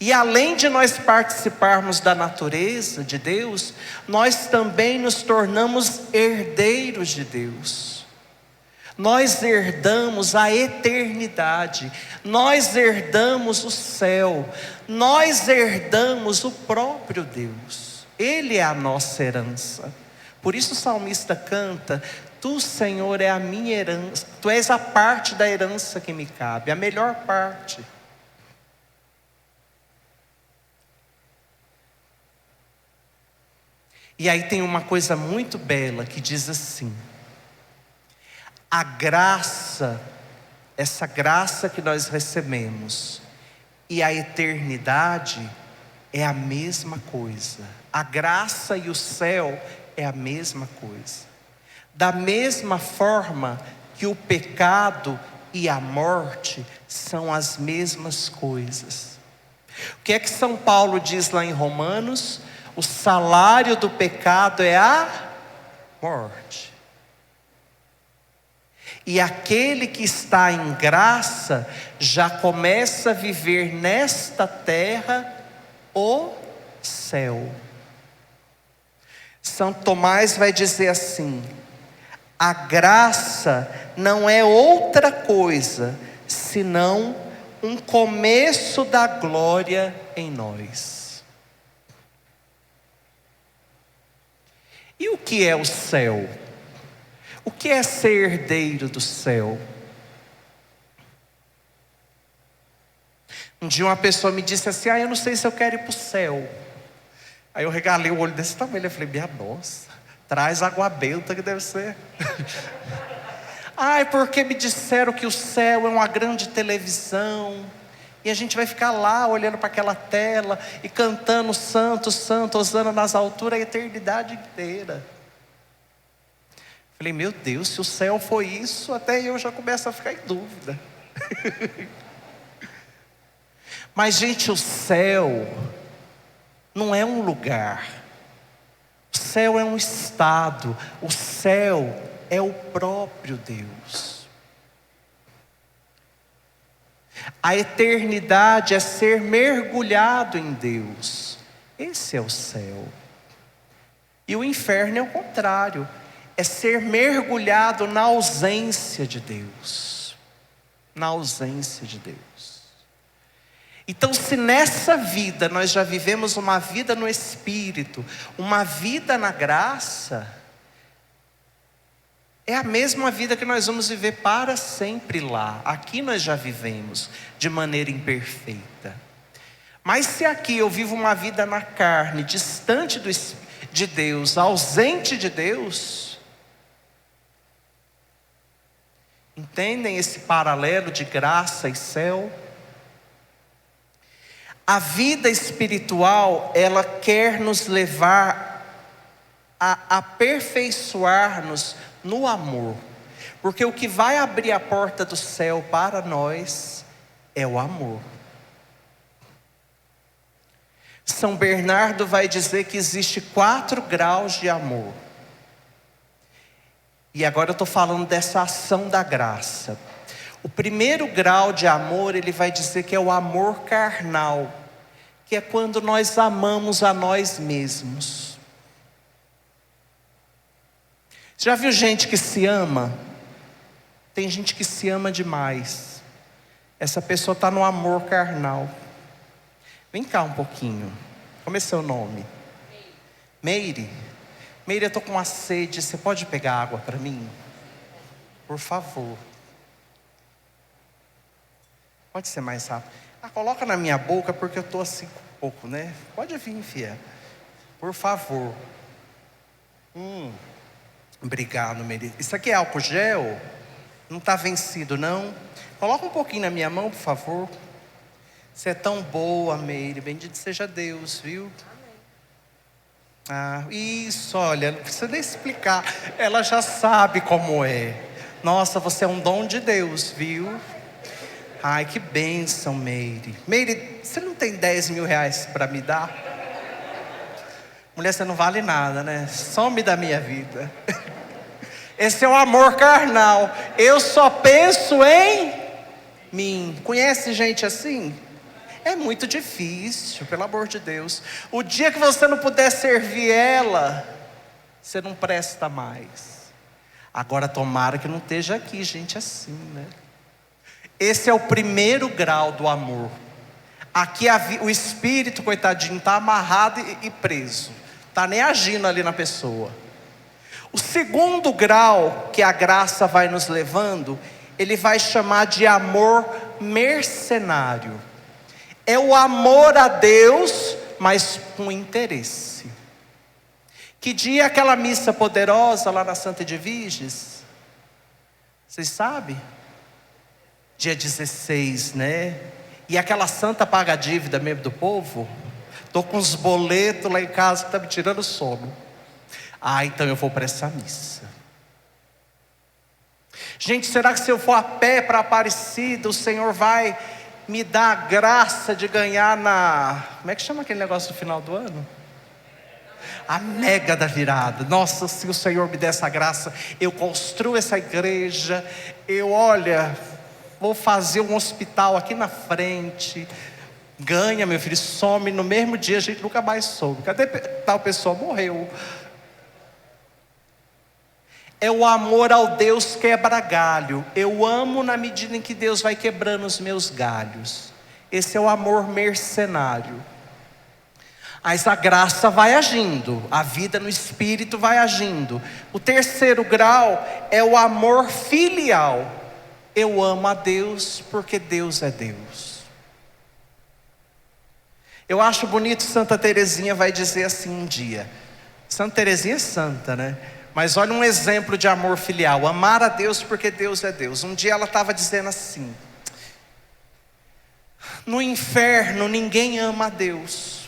E além de nós participarmos da natureza de Deus, nós também nos tornamos herdeiros de Deus. Nós herdamos a eternidade, nós herdamos o céu, nós herdamos o próprio Deus. Ele é a nossa herança. Por isso o salmista canta: Tu, Senhor, é a minha herança, Tu és a parte da herança que me cabe, a melhor parte. E aí tem uma coisa muito bela que diz assim: a graça, essa graça que nós recebemos, e a eternidade é a mesma coisa. A graça e o céu é a mesma coisa. Da mesma forma que o pecado e a morte são as mesmas coisas. O que é que São Paulo diz lá em Romanos? O salário do pecado é a morte. E aquele que está em graça já começa a viver nesta terra o céu. São Tomás vai dizer assim: a graça não é outra coisa senão um começo da glória em nós. E o que é o céu? O que é ser herdeiro do céu? Um dia uma pessoa me disse assim: eu não sei se eu quero ir para o céu. Aí eu regalei o olho desse tamanho, eu falei: minha nossa, traz água benta que deve ser. Porque me disseram que o céu é uma grande televisão, e a gente vai ficar lá olhando para aquela tela e cantando santo, santo, hosana nas alturas a eternidade inteira. Falei, meu Deus, se o céu foi isso, até eu já começo a ficar em dúvida. Mas, gente, o céu não é um lugar. O céu é um estado. O céu é o próprio Deus. A eternidade é ser mergulhado em Deus. Esse é o céu. E o inferno é o contrário. É ser mergulhado na ausência de Deus. Na ausência de Deus. Então, se nessa vida nós já vivemos uma vida no Espírito, uma vida na graça, é a mesma vida que nós vamos viver para sempre lá. Aqui nós já vivemos de maneira imperfeita. Mas se aqui eu vivo uma vida na carne, distante de Deus, ausente de Deus, entendem esse paralelo de graça e céu? A vida espiritual, ela quer nos levar a aperfeiçoar-nos no amor. Porque o que vai abrir a porta do céu para nós é o amor. São Bernardo vai dizer que existe 4 graus de amor. E agora eu estou falando dessa ação da graça. O primeiro grau de amor, ele vai dizer que é o amor carnal, que é quando nós amamos a nós mesmos. Já viu gente que se ama? Tem gente que se ama demais. Essa pessoa está no amor carnal. Vem cá um pouquinho. Como é seu nome? Meire. Meire, eu estou com uma sede. Você pode pegar água para mim? Por favor. Pode ser mais rápido. Coloca na minha boca porque eu estou assim um pouco, né? Pode vir, filha. Por favor. Obrigado, Meire. Isso aqui é álcool gel? Não está vencido, não? Coloca um pouquinho na minha mão, por favor. Você é tão boa, Meire. Bendito seja Deus, viu? Isso, olha, não precisa nem explicar. Ela já sabe como é. Nossa, você é um dom de Deus, viu? Ai, que bênção, Meire. Meire, você não tem 10 mil reais para me dar? Mulher, você não vale nada, né? Some da minha vida. Esse é o amor carnal. Eu só penso em mim. Conhece gente assim? É muito difícil, pelo amor de Deus. O dia que você não puder servir ela, você não presta mais. Agora tomara que não esteja aqui gente assim, né? Esse é o primeiro grau do amor. Aqui o espírito, coitadinho, está amarrado e preso. Está nem agindo ali na pessoa. O segundo grau que a graça vai nos levando, ele vai chamar de amor mercenário. É o amor a Deus, mas com interesse. Que dia é aquela missa poderosa lá na Santa Edviges? Vocês sabem? Dia 16, né? E aquela santa paga a dívida mesmo do povo. Estou com uns boletos lá em casa que está me tirando sono. Então eu vou para essa missa. Gente, será que se eu for a pé para Aparecida, o Senhor vai me dar a graça de ganhar como é que chama aquele negócio do final do ano? A mega da virada. Nossa, se o Senhor me der essa graça, eu construo essa igreja. Vou fazer um hospital aqui na frente. Ganha, meu filho, some no mesmo dia, a gente nunca mais soube. Cadê tal pessoa? Morreu. É o amor ao Deus quebra-galho. Eu amo na medida em que Deus vai quebrando os meus galhos. Esse é o amor mercenário. Mas a graça vai agindo, a vida no Espírito vai agindo. O terceiro grau é o amor filial. Eu amo a Deus porque Deus é Deus. Eu acho bonito, Santa Teresinha vai dizer assim um dia. Santa Teresinha é santa, né? Mas olha um exemplo de amor filial. Amar a Deus porque Deus é Deus. Um dia ela estava dizendo assim: no inferno ninguém ama a Deus.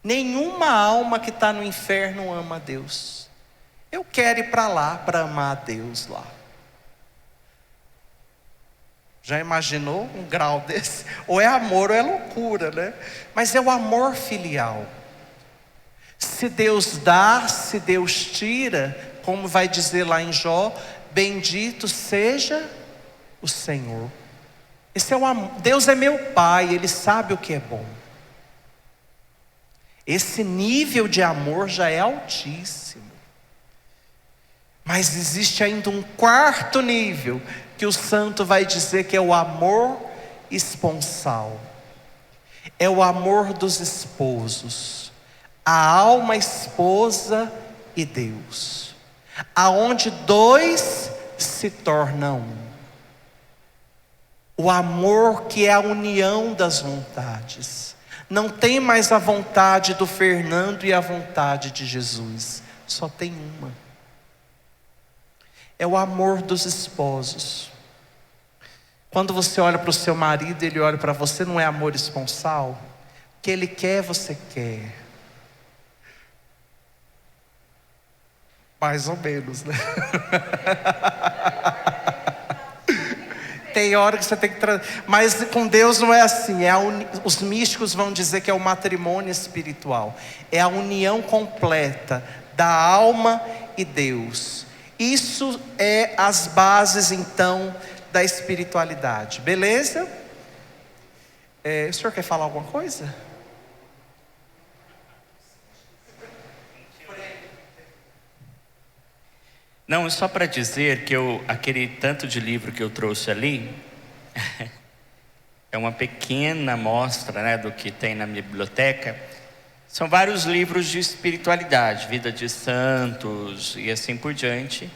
Nenhuma alma que está no inferno ama a Deus. Eu quero ir para lá para amar a Deus lá. Já imaginou um grau desse? Ou é amor ou é loucura, né? Mas é o amor filial. Se Deus dá, se Deus tira, como vai dizer lá em Jó, bendito seja o Senhor. Esse é o amor. Deus é meu Pai, Ele sabe o que é bom. Esse nível de amor já é altíssimo. Mas existe ainda um quarto nível, que o santo vai dizer que é o amor esponsal. É o amor dos esposos. A alma esposa e Deus. Aonde dois se tornam um. O amor que é a união das vontades. Não tem mais a vontade do Fernando e a vontade de Jesus. Só tem uma. É o amor dos esposos. Quando você olha para o seu marido, ele olha para você, não é amor esponsal? O que ele quer, você quer. Mais ou menos, né? Tem hora que você tem que mas com Deus não é assim. Os místicos vão dizer que é o matrimônio espiritual. É a união completa da alma e Deus. Isso é as bases então da espiritualidade. Beleza? O senhor quer falar alguma coisa? Não, é só para dizer que aquele tanto de livro que eu trouxe ali é uma pequena amostra, né, do que tem na minha biblioteca. São vários livros de espiritualidade, vida de santos e assim por diante,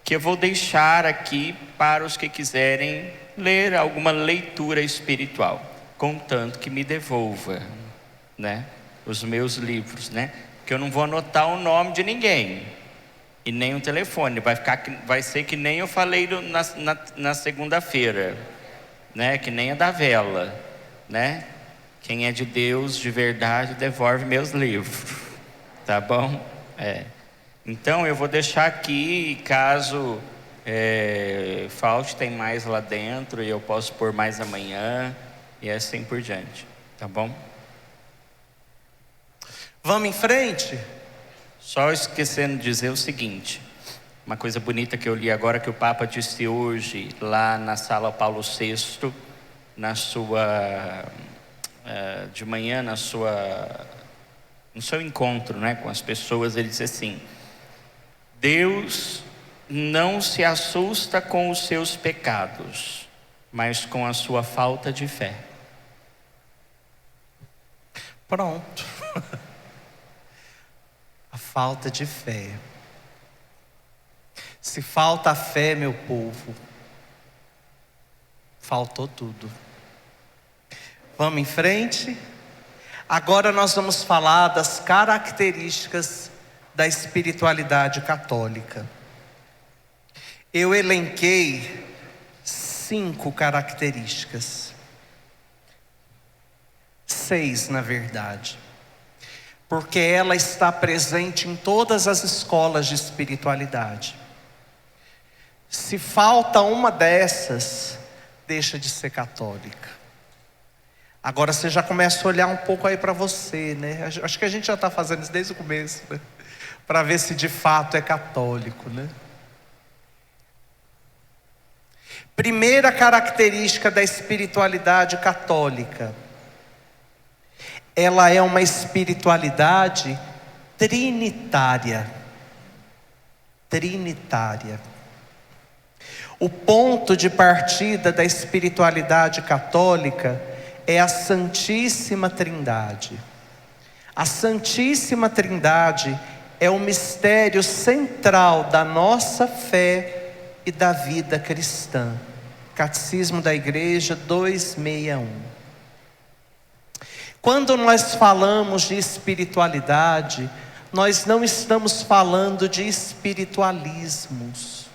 que eu vou deixar aqui para os que quiserem ler alguma leitura espiritual, contanto que me devolva, né, os meus livros, né, que eu não vou anotar o nome de ninguém e nem o telefone. Vai ser que nem eu falei na segunda-feira, né, que nem a da vela, né? Quem é de Deus de verdade devolve meus livros, tá bom? Então eu vou deixar aqui, caso falte, tem mais lá dentro e eu posso pôr mais amanhã e assim por diante, tá bom? Vamos em frente? Só esquecendo de dizer o seguinte, uma coisa bonita que eu li agora, que o Papa disse hoje lá na sala Paulo VI, de manhã, no seu encontro, né, com as pessoas, ele disse assim: Deus não se assusta com os seus pecados, mas com a sua falta de fé. Pronto. A falta de fé. Se falta a fé, meu povo, faltou tudo. Vamos em frente? Agora nós vamos falar das características da espiritualidade católica. Eu elenquei 5 características. 6, na verdade. Porque ela está presente em todas as escolas de espiritualidade. Se falta uma dessas, deixa de ser católica. Agora você já começa a olhar um pouco aí para você, né? Acho que a gente já está fazendo isso desde o começo, né? Para ver se de fato é católico, né? Primeira característica da espiritualidade católica: ela é uma espiritualidade trinitária. Trinitária. O ponto de partida da espiritualidade católica é a Santíssima Trindade. A Santíssima Trindade é o mistério central da nossa fé e da vida cristã. Catecismo da Igreja 261. Quando nós falamos de espiritualidade, nós não estamos falando de espiritualismos.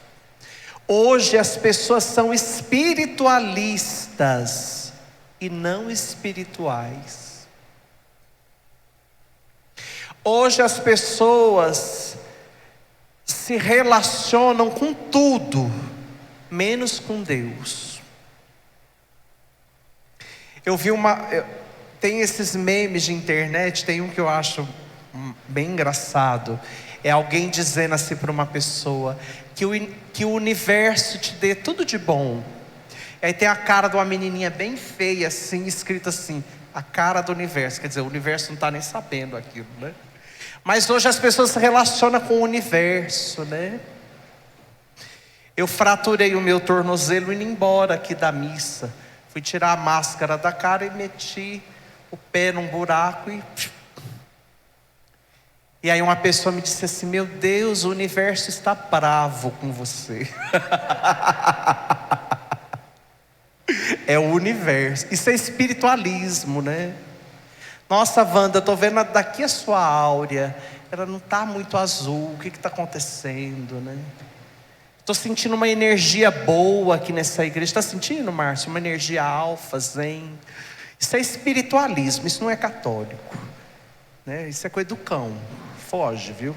Hoje as pessoas são espiritualistas e não espirituais. Hoje as pessoas se relacionam com tudo, menos com Deus. Tem esses memes de internet, tem um que eu acho bem engraçado. É alguém dizendo assim para uma pessoa que o universo te dê tudo de bom. Aí tem a cara de uma menininha bem feia assim, escrito assim, a cara do universo. Quer dizer, o universo não está nem sabendo aquilo, né? Mas hoje as pessoas se relacionam com o universo, né? Eu fraturei o meu tornozelo indo embora aqui da missa. Fui tirar a máscara da cara e meti o pé num buraco e aí uma pessoa me disse assim: meu Deus, o universo está bravo com você. É o universo. Isso é espiritualismo, né? Nossa, Wanda, eu estou vendo daqui a sua áurea, ela não está muito azul, o que está acontecendo, né? Estou sentindo uma energia boa aqui nessa igreja. Está sentindo, Márcio? Uma energia alfa, zen. Isso é espiritualismo, isso não é católico, né? Isso é coisa do cão. Foge, viu?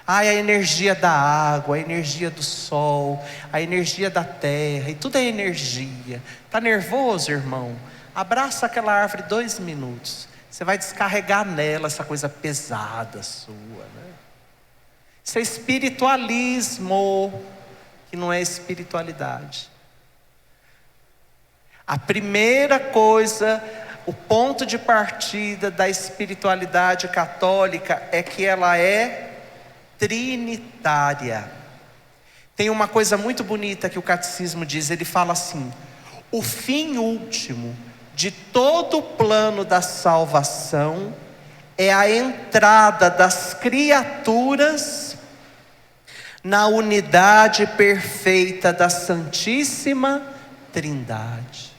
A energia da água, a energia do sol, a energia da terra, e tudo é energia. Está nervoso, irmão? Abraça aquela árvore 2 minutos. Você vai descarregar nela essa coisa pesada sua, né? Isso é espiritualismo, que não é espiritualidade. A primeira coisa, o ponto de partida da espiritualidade católica é que ela é trinitária. Tem uma coisa muito bonita que o catecismo diz, ele fala assim: o fim último de todo o plano da salvação é a entrada das criaturas na unidade perfeita da Santíssima Trindade.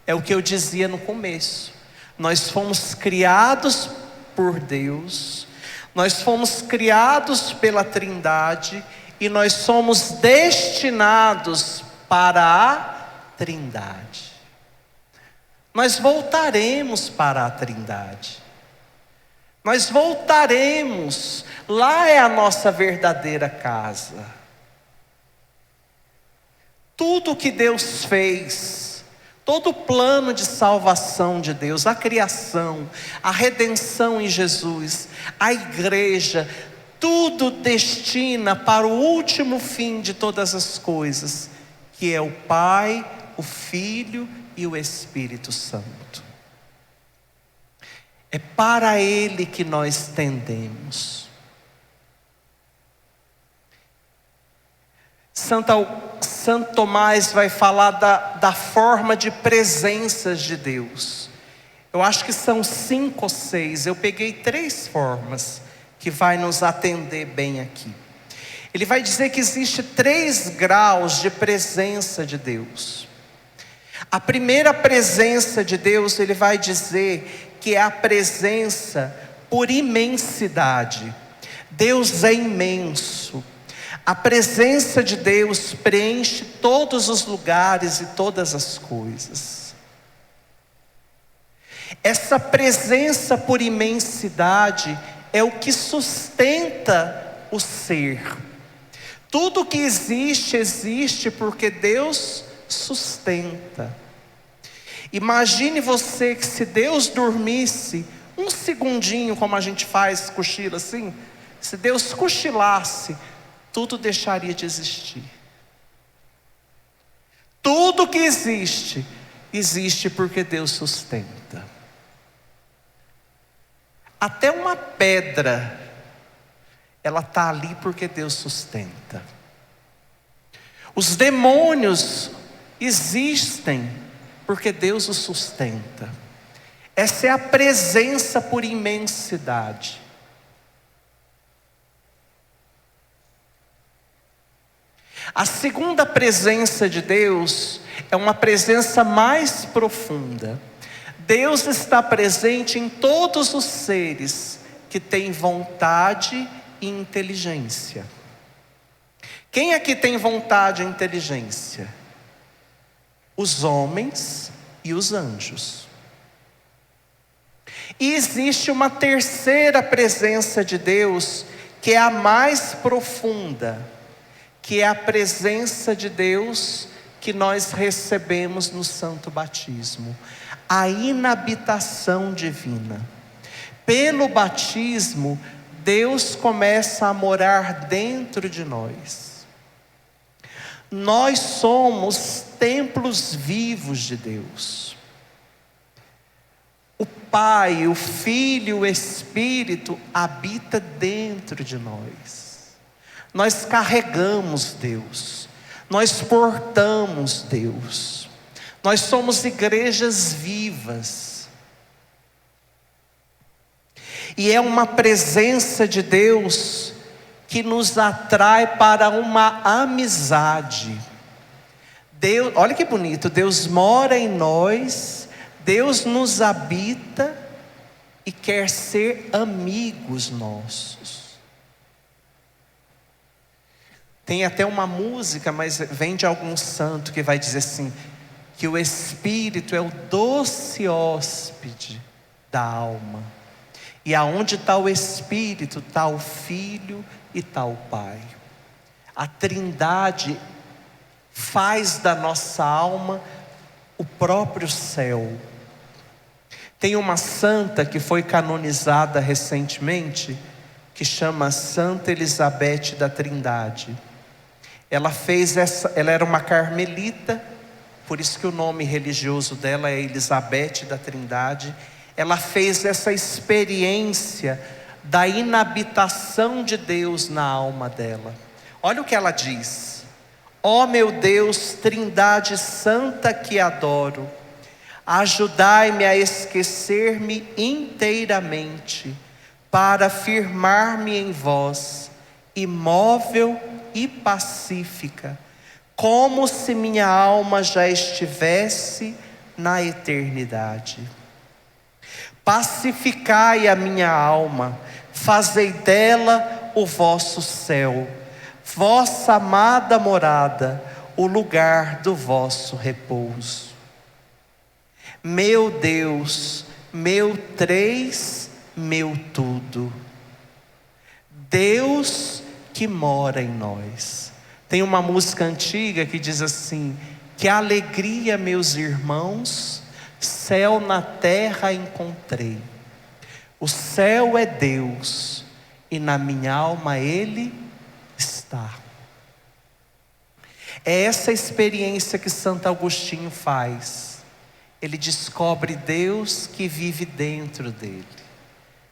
É o que eu dizia no começo. Nós fomos criados por Deus, nós fomos criados pela Trindade e nós somos destinados para a Trindade. Nós voltaremos para a Trindade. Nós voltaremos. Lá é a nossa verdadeira casa. Tudo que Deus fez, todo o plano de salvação de Deus, a criação, a redenção em Jesus, a igreja, tudo destina para o último fim de todas as coisas, que é o Pai, o Filho e o Espírito Santo. É para Ele que nós tendemos. Santo Tomás vai falar da forma de presenças de Deus. Eu acho que são 5 ou 6. Eu peguei 3 formas que vai nos atender bem aqui. Ele vai dizer que existe 3 graus de presença de Deus. A primeira presença de Deus, ele vai dizer que é a presença por imensidade. Deus é imenso. A presença de Deus preenche todos os lugares e todas as coisas. Essa presença por imensidade é o que sustenta o ser. Tudo que existe, existe porque Deus sustenta. Imagine você que se Deus dormisse 1 segundinho, como a gente faz, cochila assim, se Deus cochilasse, tudo deixaria de existir. Tudo que existe, existe porque Deus sustenta. Até uma pedra, ela está ali porque Deus sustenta. Os demônios existem porque Deus os sustenta. Essa é a presença por imensidade. A segunda presença de Deus é uma presença mais profunda. Deus está presente em todos os seres que têm vontade e inteligência. Quem aqui tem vontade e inteligência? Os homens e os anjos. E existe uma terceira presença de Deus, que é a mais profunda, que é a presença de Deus que nós recebemos no santo batismo, a inabitação divina. Pelo batismo, Deus começa a morar dentro de nós. Nós somos templos vivos de Deus. O Pai, o Filho, o Espírito habita dentro de nós. Nós carregamos Deus. Nós portamos Deus. Nós somos igrejas vivas. E é uma presença de Deus que nos atrai para uma amizade. Deus, olha que bonito, Deus mora em nós, Deus nos habita e quer ser amigos nossos. Tem até uma música, mas vem de algum santo que vai dizer assim, que o Espírito é o doce hóspede da alma. E aonde está o Espírito, está o Filho e está o Pai. A Trindade faz da nossa alma o próprio céu. Tem uma santa que foi canonizada recentemente, que chama Santa Elizabeth da Trindade. Ela era uma carmelita, por isso que o nome religioso dela é Elizabeth da Trindade. Ela fez essa experiência da inabitação de Deus na alma dela. Olha o que ela diz: ó meu Deus, Trindade Santa que adoro, ajudai-me a esquecer-me inteiramente, para firmar-me em vós, imóvel e pacífica, como se minha alma já estivesse na eternidade. Pacificai a minha alma, fazei dela o vosso céu, vossa amada morada, o lugar do vosso repouso. Meu Deus, meu meu tudo, Deus que mora em nós. Tem uma música antiga que diz assim: que alegria, meus irmãos, céu na terra encontrei. O céu é Deus e na minha alma Ele está. É essa experiência que Santo Agostinho faz. Ele descobre Deus que vive dentro dele.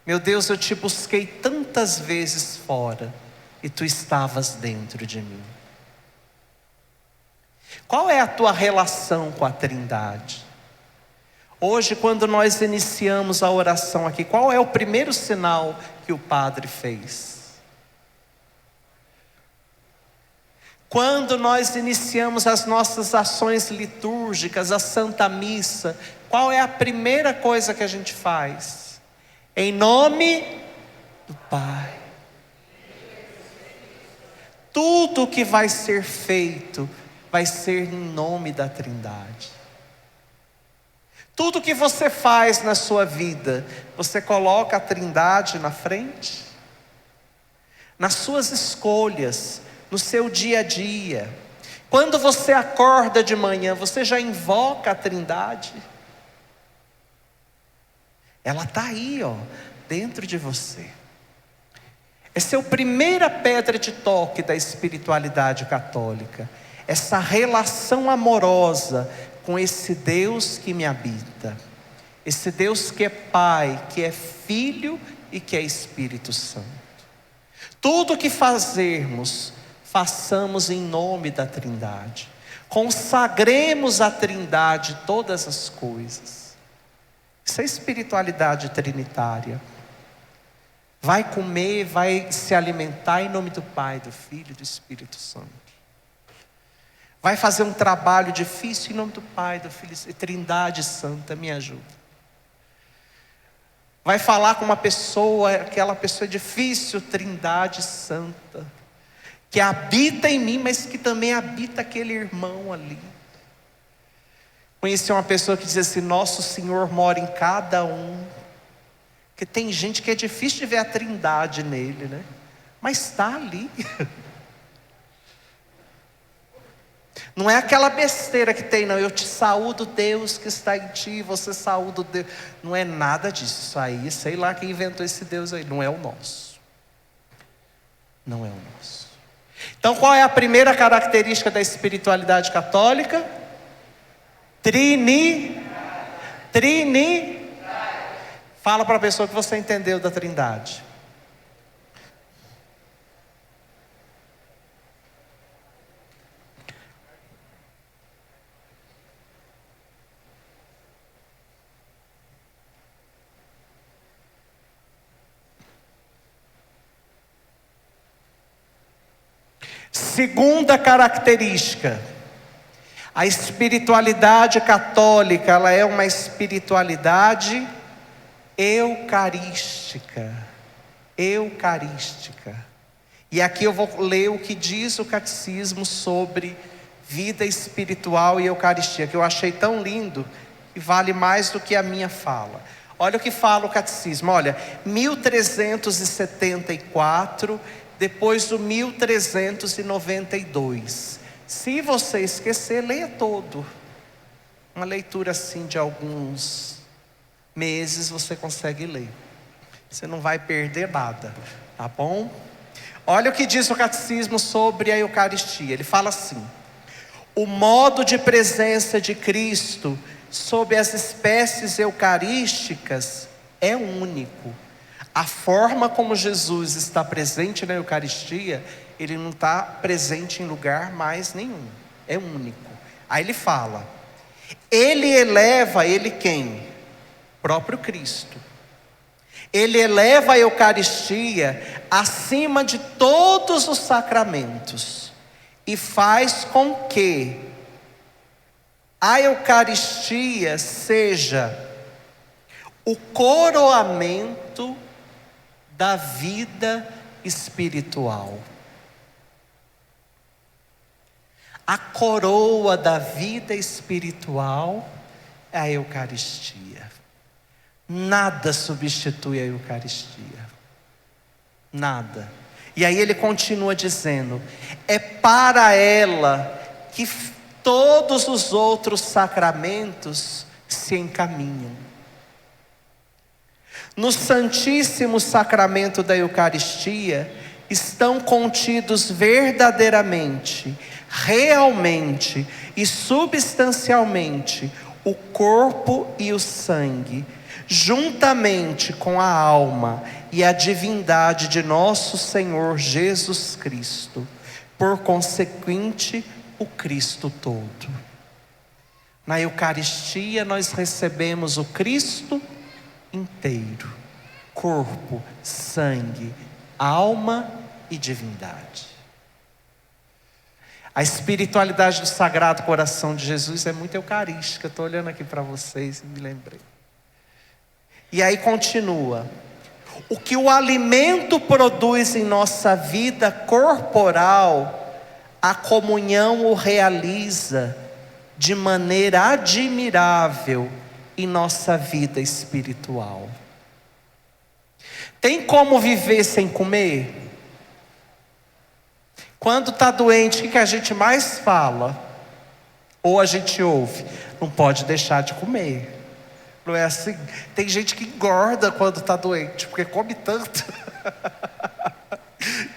Meu Deus, eu te busquei tantas vezes fora e tu estavas dentro de mim. Qual é a tua relação com a Trindade? Hoje, quando nós iniciamos a oração aqui, qual é o primeiro sinal que o padre fez? Quando nós iniciamos as nossas ações litúrgicas, a Santa Missa, qual é a primeira coisa que a gente faz? Em nome do Pai. Tudo que vai ser feito vai ser em nome da Trindade. Tudo que você faz na sua vida, você coloca a Trindade na frente? Nas suas escolhas, no seu dia a dia. Quando você acorda de manhã, você já invoca a Trindade? Ela está aí, ó, dentro de você. Essa é a primeira pedra de toque da espiritualidade católica. Essa relação amorosa com esse Deus que me habita. Esse Deus que é Pai, que é Filho e que é Espírito Santo. Tudo que fazermos, façamos em nome da Trindade. Consagremos a Trindade todas as coisas. Isso é espiritualidade trinitária. Vai comer, vai se alimentar em nome do Pai, do Filho e do Espírito Santo. Vai fazer um trabalho difícil em nome do Pai, do Filho e Trindade Santa, me ajuda. Vai falar com uma pessoa, aquela pessoa é difícil, Trindade Santa, que habita em mim, mas que também habita aquele irmão ali. Conheci uma pessoa que dizia assim: nosso Senhor mora em cada um. Porque tem gente que é difícil de ver a Trindade nele, né? mas está ali. Não é aquela besteira que tem, não. Eu te saúdo, Deus que está em ti, você saúda o Deus. Não é nada disso. Isso aí, sei lá quem inventou esse Deus aí. Não é o nosso. Não é o nosso. Então, qual é a primeira característica da espiritualidade católica? Fala para a pessoa que você entendeu da Trindade. Segunda característica, a espiritualidade católica, ela é uma espiritualidade eucarística. Eucarística. E aqui eu vou ler o que diz o catecismo sobre vida espiritual e eucaristia, que eu achei tão lindo e vale mais do que a minha fala. Olha o que fala o catecismo, olha, 1374, depois do 1392. Se você esquecer, leia todo. Uma leitura assim de alguns meses você consegue ler. Você não vai perder nada, tá bom? Olha o que diz o catecismo sobre a Eucaristia. Ele fala assim: o modo de presença de Cristo sob as espécies eucarísticas é único. A forma como Jesus está presente na Eucaristia, ele não está presente em lugar mais nenhum. É único. Aí ele fala: ele eleva, ele quem? Próprio Cristo. Ele eleva a Eucaristia acima de todos os sacramentos e faz com que a Eucaristia seja o coroamento da vida espiritual. A coroa da vida espiritual é a Eucaristia. Nada substitui a Eucaristia. Nada. E aí ele continua dizendo: é para ela que todos os outros sacramentos se encaminham. No Santíssimo Sacramento da Eucaristia estão contidos verdadeiramente, realmente e substancialmente o corpo e o sangue, juntamente com a alma e a divindade de nosso Senhor Jesus Cristo, por consequente, o Cristo todo. Na Eucaristia nós recebemos o Cristo inteiro, corpo, sangue, alma e divindade. A espiritualidade do Sagrado Coração de Jesus é muito eucarística. Estou olhando aqui para vocês e me lembrei. E aí continua: o que o alimento produz em nossa vida corporal, a comunhão o realiza de maneira admirável em nossa vida espiritual. Tem como viver sem comer? Quando está doente, o que a gente mais fala? Ou a gente ouve? Não pode deixar de comer. Não é assim? Tem gente que engorda quando está doente, porque come tanto.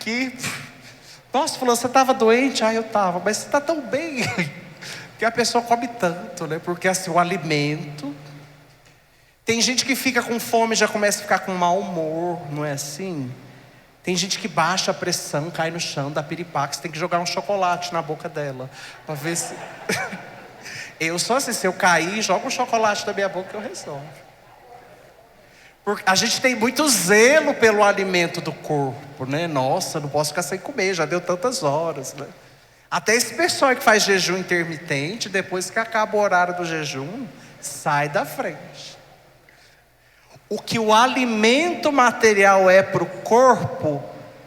Que, nossa, falou, você estava doente? Ah, eu estava, mas você está tão bem. Que a pessoa come tanto, né? Porque assim, o alimento. Tem gente que fica com fome e já começa a ficar com mau humor, não é assim? Tem gente que baixa a pressão, cai no chão, dá piripaque, você tem que jogar um chocolate na boca dela, para ver se... Eu sou assim, se eu cair, joga um chocolate na minha boca que eu resolvo. Porque a gente tem muito zelo pelo alimento do corpo, né? Nossa, não posso ficar sem comer, já deu tantas horas, né? Até esse pessoal que faz jejum intermitente, depois que acaba o horário do jejum, sai da frente. O que o alimento material é para o corpo,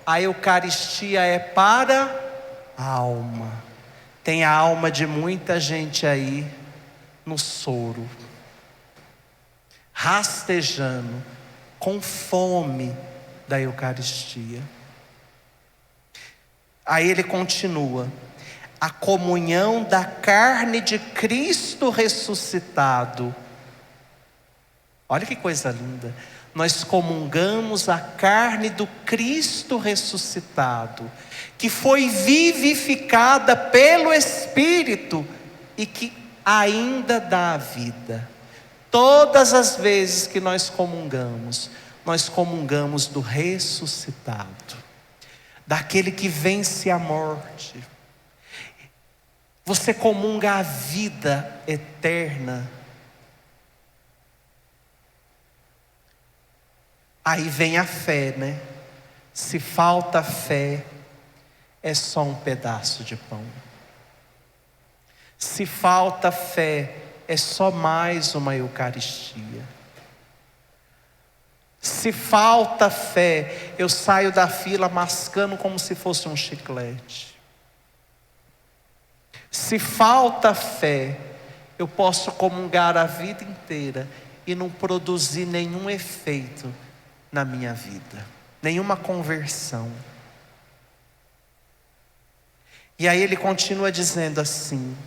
a Eucaristia é para a alma. Tem a alma de muita gente aí no soro, rastejando, com fome da Eucaristia. Aí ele continua: a comunhão da carne de Cristo ressuscitado. Olha que coisa linda. Nós comungamos a carne do Cristo ressuscitado, que foi vivificada pelo Espírito e que ainda dá vida. Todas as vezes que nós comungamos do ressuscitado, daquele que vence a morte. Você comunga a vida eterna. Aí vem a fé, né? Se falta fé, é só um pedaço de pão. Se falta fé, é só mais uma Eucaristia. Se falta fé, eu saio da fila mascando como se fosse um chiclete. Se falta fé, eu posso comungar a vida inteira e não produzir nenhum efeito na minha vida, nenhuma conversão. E aí ele continua dizendo assim: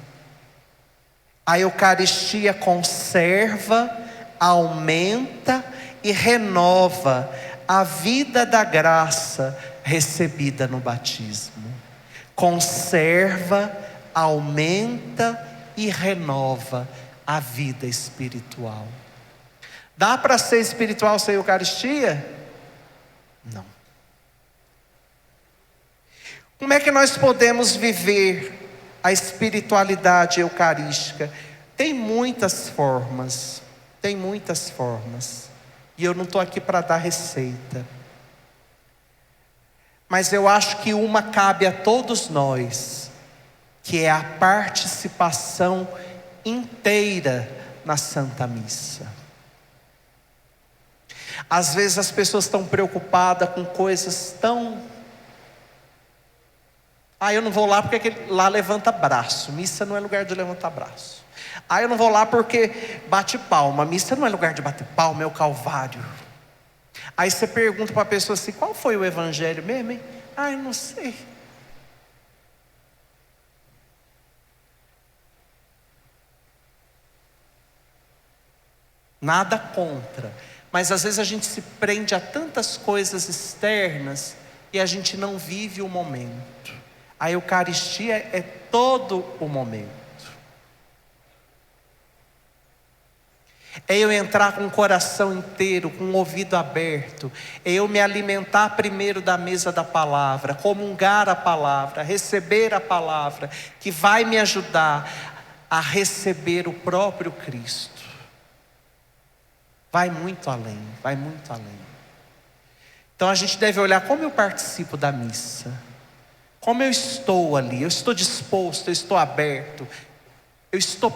a Eucaristia conserva, aumenta e renova a vida da graça recebida no batismo. Conserva, aumenta e renova a vida espiritual. Dá para ser espiritual sem Eucaristia? Não. Como é que nós podemos viver a espiritualidade eucarística? Tem muitas formas. Tem muitas formas. E eu não estou aqui para dar receita. Mas eu acho que uma cabe a todos nós, que é a participação inteira na Santa Missa. Às vezes as pessoas estão preocupadas com coisas tão... eu não vou lá porque lá levanta braço. Missa não é lugar de levantar braço. Eu não vou lá porque bate palma. Missa não é lugar de bater palma, é o Calvário. Aí você pergunta para a pessoa assim: qual foi o evangelho mesmo, hein? Eu não sei. Nada contra, mas às vezes a gente se prende a tantas coisas externas e a gente não vive o momento. A Eucaristia é todo o momento. É eu entrar com o coração inteiro, com o ouvido aberto. É eu me alimentar primeiro da mesa da palavra, comungar a palavra, receber a palavra, que vai me ajudar a receber o próprio Cristo. Vai muito além, vai muito além. Então a gente deve olhar como eu participo da missa. Como eu estou ali, eu estou disposto, eu estou aberto, eu estou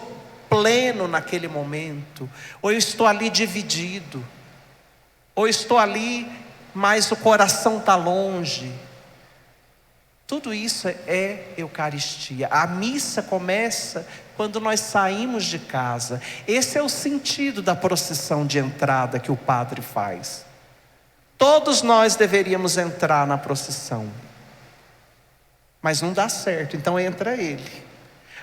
pleno naquele momento, ou eu estou ali dividido, ou eu estou ali, mas o coração está longe. Tudo isso é Eucaristia. A missa começa quando nós saímos de casa. Esse é o sentido da procissão de entrada que o padre faz. Todos nós deveríamos entrar na procissão, mas não dá certo, então entra ele.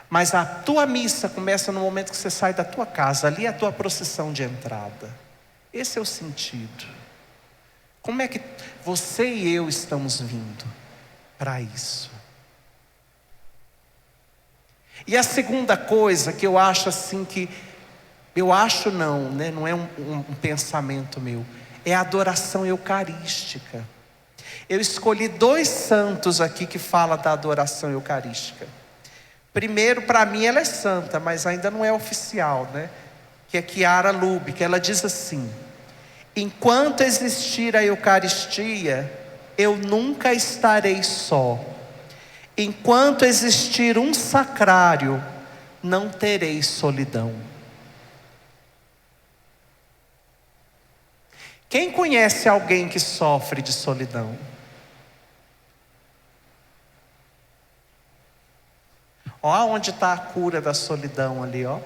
Mas a tua missa começa no momento que você sai da tua casa. Ali é a tua procissão de entrada. Esse é o sentido. Como é que você e eu estamos vindo para isso? E a segunda coisa que eu acho assim que... Eu acho não, né? Não é um pensamento meu. É a adoração eucarística. Eu escolhi 2 santos aqui que falam da adoração eucarística. Primeiro, para mim ela é santa, mas ainda não é oficial, né? Que é Chiara Lubich, que ela diz assim: enquanto existir a Eucaristia, eu nunca estarei só. Enquanto existir um sacrário, não terei solidão. Quem conhece alguém que sofre de solidão? Ó, onde está a cura da solidão ali, ó.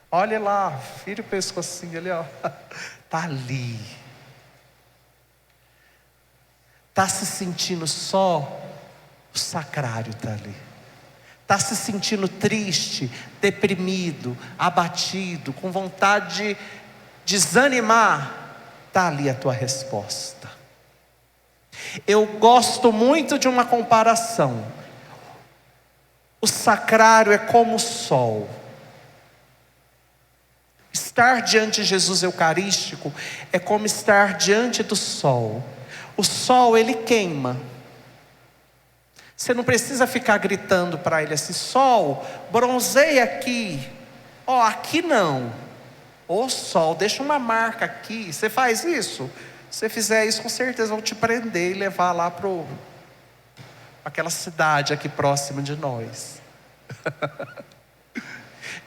Olha lá, vira o pescocinho ali, ó. Está ali. Está se sentindo só? O sacrário está ali. Está se sentindo triste, deprimido, abatido, com vontade de desanimar? Está ali a tua resposta. Eu gosto muito de uma comparação. O sacrário é como o sol. Estar diante de Jesus Eucarístico é como estar diante do sol. O sol, ele queima. Você não precisa ficar gritando para ele assim: sol, bronzeia aqui. Ó, aqui não. Ô sol, deixa uma marca aqui. Você faz isso? Se você fizer isso, com certeza vão te prender e levar lá para aquela cidade aqui próxima de nós.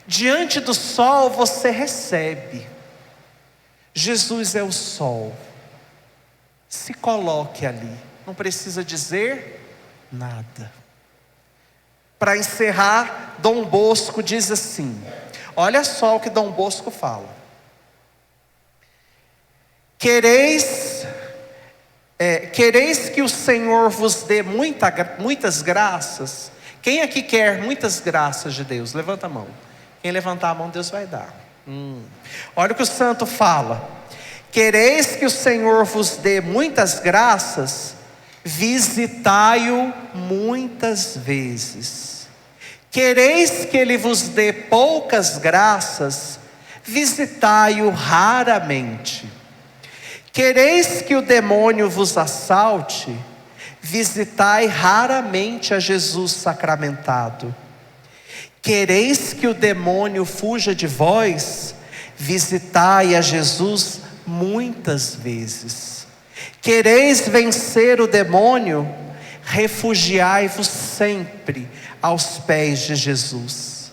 Diante do sol você recebe. Jesus é o sol. Se coloque ali. Não precisa dizer nada. Para encerrar, Dom Bosco diz assim: olha só o que Dom Bosco fala. Quereis que o Senhor vos dê muitas graças? Quem aqui quer muitas graças de Deus? Levanta a mão. Quem levantar a mão, Deus vai dar. Olha o que o santo fala: quereis que o Senhor vos dê muitas graças? Visitai-o muitas vezes. Quereis que ele vos dê poucas graças? Visitai-o raramente. Quereis que o demônio vos assalte? Visitai raramente a Jesus sacramentado. Quereis que o demônio fuja de vós? Visitai a Jesus muitas vezes. Quereis vencer o demônio? Refugiai-vos sempre aos pés de Jesus.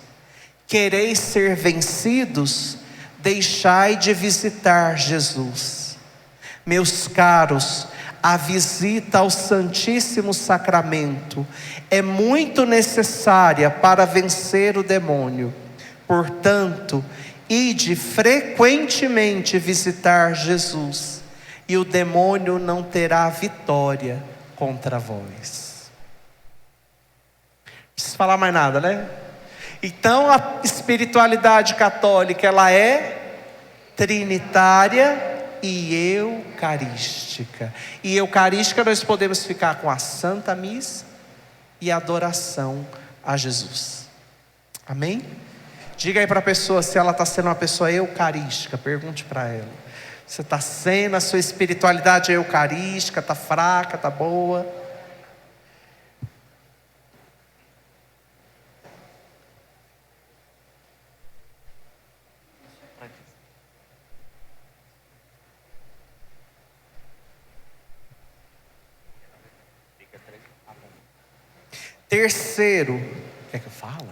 Quereis ser vencidos? Deixai de visitar Jesus. Meus caros, a visita ao Santíssimo Sacramento é muito necessária para vencer o demônio. Portanto, ide frequentemente visitar Jesus, e o demônio não terá vitória contra vós. Não preciso falar mais nada, né? Então a espiritualidade católica, ela é trinitária e eucarística. E eucarística nós podemos ficar com a Santa Missa e a adoração a Jesus. Amém? Diga aí para a pessoa se ela está sendo uma pessoa eucarística. Pergunte para ela. Você está sendo, a sua espiritualidade é eucarística, está fraca, está boa? Terceiro, quer que eu fale?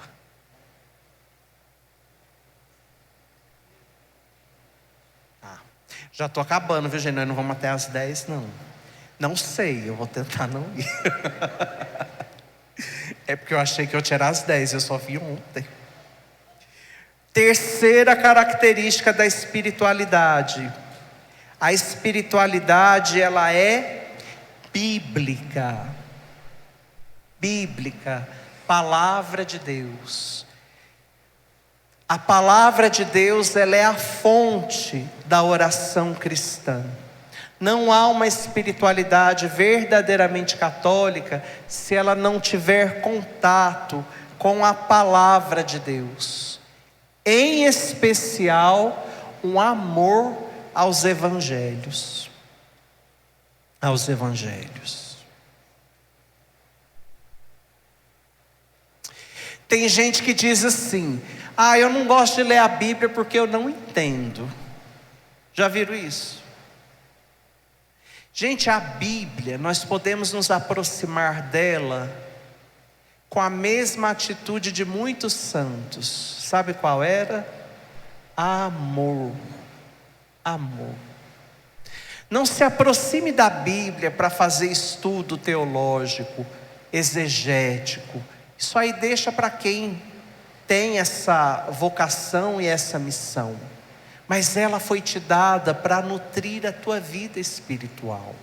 Já estou acabando, viu, gente? Nós não vamos até às 10, não. Não sei, eu vou tentar não ir. É porque eu achei que eu tinha às 10, eu só vi ontem. Terceira característica da espiritualidade. A espiritualidade, ela é bíblica. Bíblica, palavra de Deus. A palavra de Deus, ela é a fonte da oração cristã. Não há uma espiritualidade verdadeiramente católica se ela não tiver contato com a palavra de Deus. Em especial, um amor aos evangelhos. Aos evangelhos. Tem gente que diz assim: eu não gosto de ler a Bíblia porque eu não entendo. Já viram isso? Gente, a Bíblia, nós podemos nos aproximar dela com a mesma atitude de muitos santos. Sabe qual era? Amor. Amor. Não se aproxime da Bíblia para fazer estudo teológico, exegético. Isso aí deixa para quem tem essa vocação e essa missão. Mas ela foi te dada para nutrir a tua vida espiritual.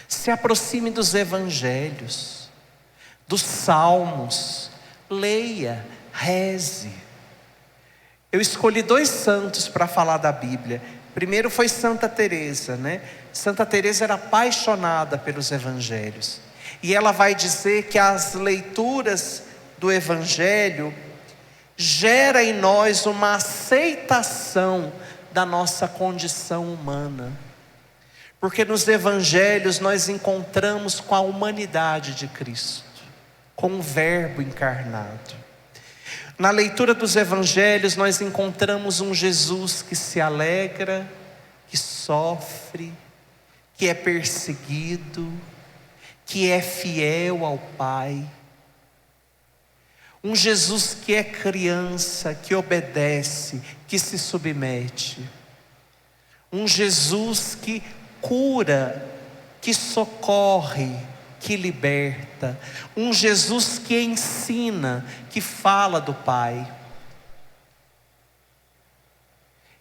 Se aproxime dos evangelhos. dos salmos. Leia, reze. Eu escolhi 2 santos para falar da Bíblia. Primeiro foi Santa Teresa, né? Santa Teresa era apaixonada pelos evangelhos. E ela vai dizer que as leituras do evangelho gera em nós uma aceitação da nossa condição humana. Porque nos evangelhos nós encontramos com a humanidade de Cristo, com o Verbo encarnado. Na leitura dos evangelhos nós encontramos um Jesus que se alegra, que sofre, que é perseguido, que é fiel ao Pai. Um Jesus que é criança, que obedece, que se submete. Um Jesus que cura, que socorre, que liberta. Um Jesus que ensina, que fala do Pai.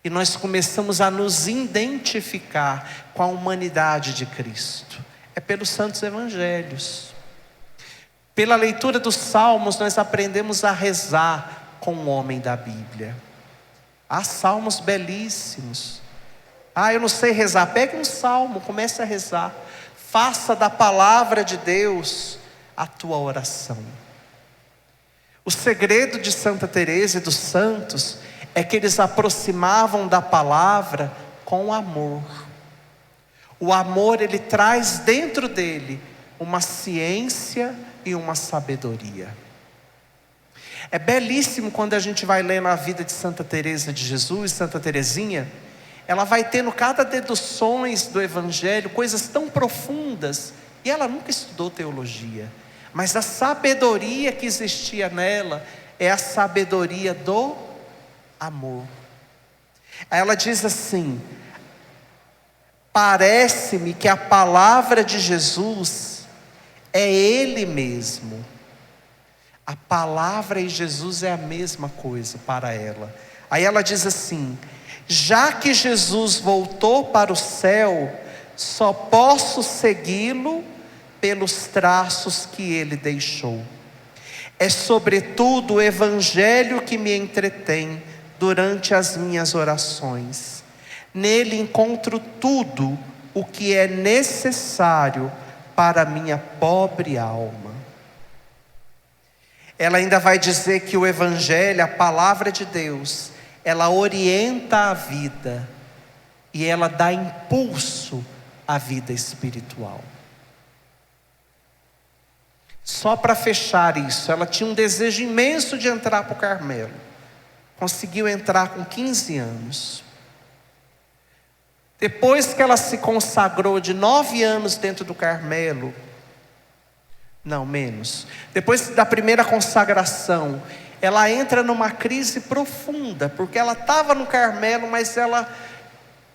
E nós começamos a nos identificar com a humanidade de Cristo. É pelos santos evangelhos. Pela leitura dos salmos nós aprendemos a rezar com o homem da Bíblia. Há salmos belíssimos. Eu não sei rezar. Pegue um salmo, comece a rezar. Faça da palavra de Deus a tua oração. O segredo de Santa Teresa e dos santos é que eles aproximavam da palavra com amor. O amor, ele traz dentro dele uma ciência e uma sabedoria. É belíssimo quando a gente vai lendo a vida de Santa Teresa de Jesus, Santa Teresinha. Ela vai tendo cada deduções do evangelho, coisas tão profundas. E ela nunca estudou teologia. Mas a sabedoria que existia nela é a sabedoria do amor. Ela diz assim: parece-me que a palavra de Jesus é Ele mesmo. A palavra e Jesus é a mesma coisa para ela. Aí ela diz assim: já que Jesus voltou para o céu, só posso segui-lo pelos traços que ele deixou. É sobretudo o evangelho que me entretém durante as minhas orações. Nele encontro tudo o que é necessário para a minha pobre alma. Ela ainda vai dizer que o evangelho, a palavra de Deus, ela orienta a vida e ela dá impulso à vida espiritual. Só para fechar isso, ela tinha um desejo imenso de entrar para o Carmelo. Conseguiu entrar com 15 anos. Depois que ela se consagrou de 9 anos dentro do Carmelo, não, menos. Depois da primeira consagração, ela entra numa crise profunda, porque ela estava no Carmelo, mas ela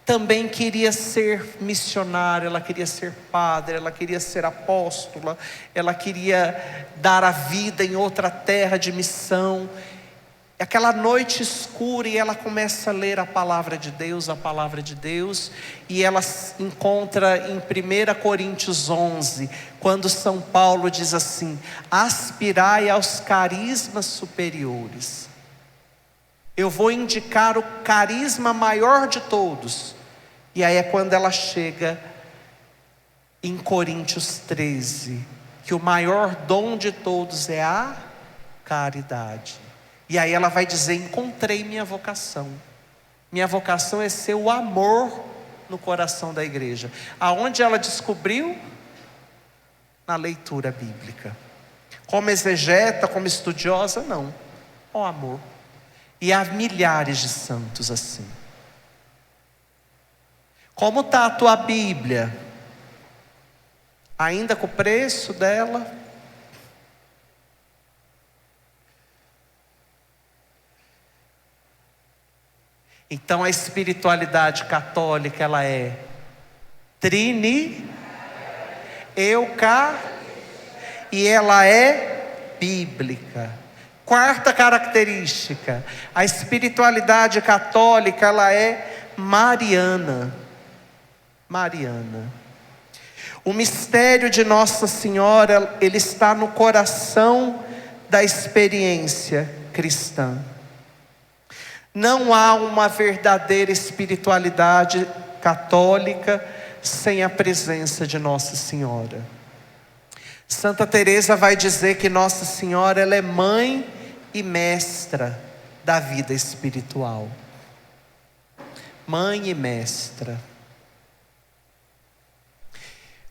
também queria ser missionária, ela queria ser padre, ela queria ser apóstola, ela queria dar a vida em outra terra de missão. Aquela noite escura, e ela começa a ler a palavra de Deus, e ela encontra em 1 Coríntios 11, quando São Paulo diz assim: aspirai aos carismas superiores. Eu vou indicar o carisma maior de todos. E aí é quando ela chega em Coríntios 13, que o maior dom de todos é a caridade. E aí ela vai dizer: encontrei minha vocação. Minha vocação é ser o amor no coração da igreja. Aonde ela descobriu? Na leitura bíblica. Como exegeta, como estudiosa, não. O amor. E há milhares de santos assim. Como está a tua Bíblia? Ainda com o preço dela? Então a espiritualidade católica, ela é e ela é bíblica. Quarta característica: a espiritualidade católica, ela é mariana. O mistério de Nossa Senhora, ele está no coração da experiência cristã. Não há uma verdadeira espiritualidade católica sem a presença de Nossa Senhora. Santa Teresa vai dizer que Nossa Senhora, ela é mãe e mestra da vida espiritual. Mãe e mestra.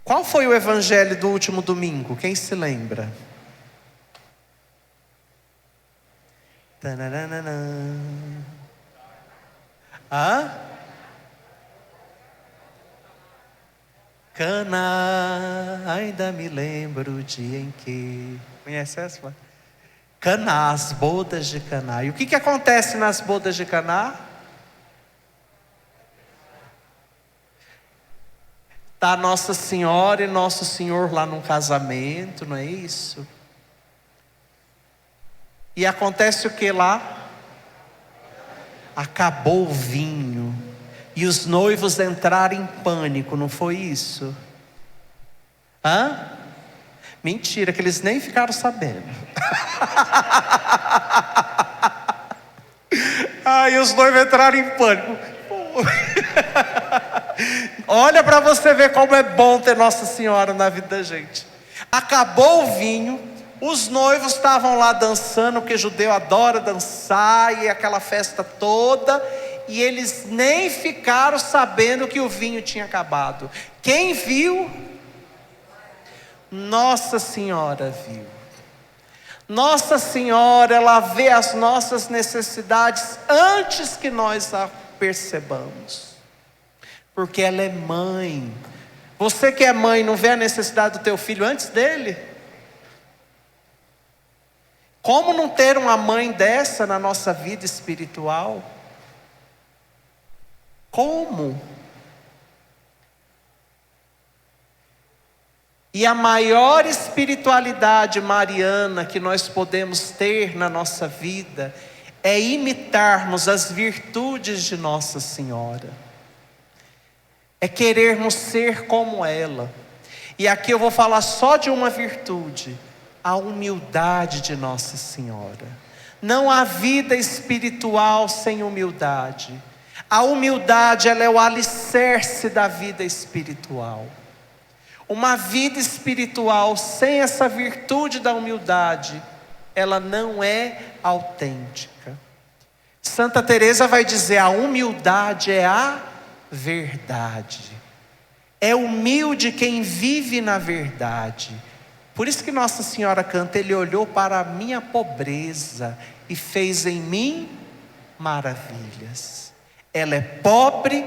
Qual foi o evangelho do último domingo? Quem se lembra? Tananana. Hã? Caná, ainda me lembro o dia em que... Conhece essa? Caná, as bodas de Caná. E o que acontece nas bodas de Caná? Está Nossa Senhora e Nosso Senhor lá num casamento, não é isso? E acontece o que lá? Acabou o vinho. E os noivos entraram em pânico, não foi isso? Hã? Mentira, que eles nem ficaram sabendo. E os noivos entraram em pânico. Olha para você ver como é bom ter Nossa Senhora na vida da gente. Acabou o vinho, os noivos estavam lá dançando, porque judeu adora dançar, e aquela festa toda, e eles nem ficaram sabendo que o vinho tinha acabado. Quem viu? Nossa Senhora viu. Nossa Senhora, ela vê as nossas necessidades antes que nós a percebamos, porque ela é mãe. Você que é mãe, não vê a necessidade do teu filho antes dele? Como não ter uma mãe dessa na nossa vida espiritual? Como? E a maior espiritualidade mariana que nós podemos ter na nossa vida é imitarmos as virtudes de Nossa Senhora. É querermos ser como ela. E aqui eu vou falar só de uma virtude: a humildade de Nossa Senhora. Não há vida espiritual sem humildade. A humildade, ela é o alicerce da vida espiritual. Uma vida espiritual sem essa virtude da humildade, ela não é autêntica. Santa Teresa vai dizer: a humildade é a verdade. É humilde quem vive na verdade. Por isso que Nossa Senhora canta: Ele olhou para a minha pobreza e fez em mim maravilhas. Ela é pobre,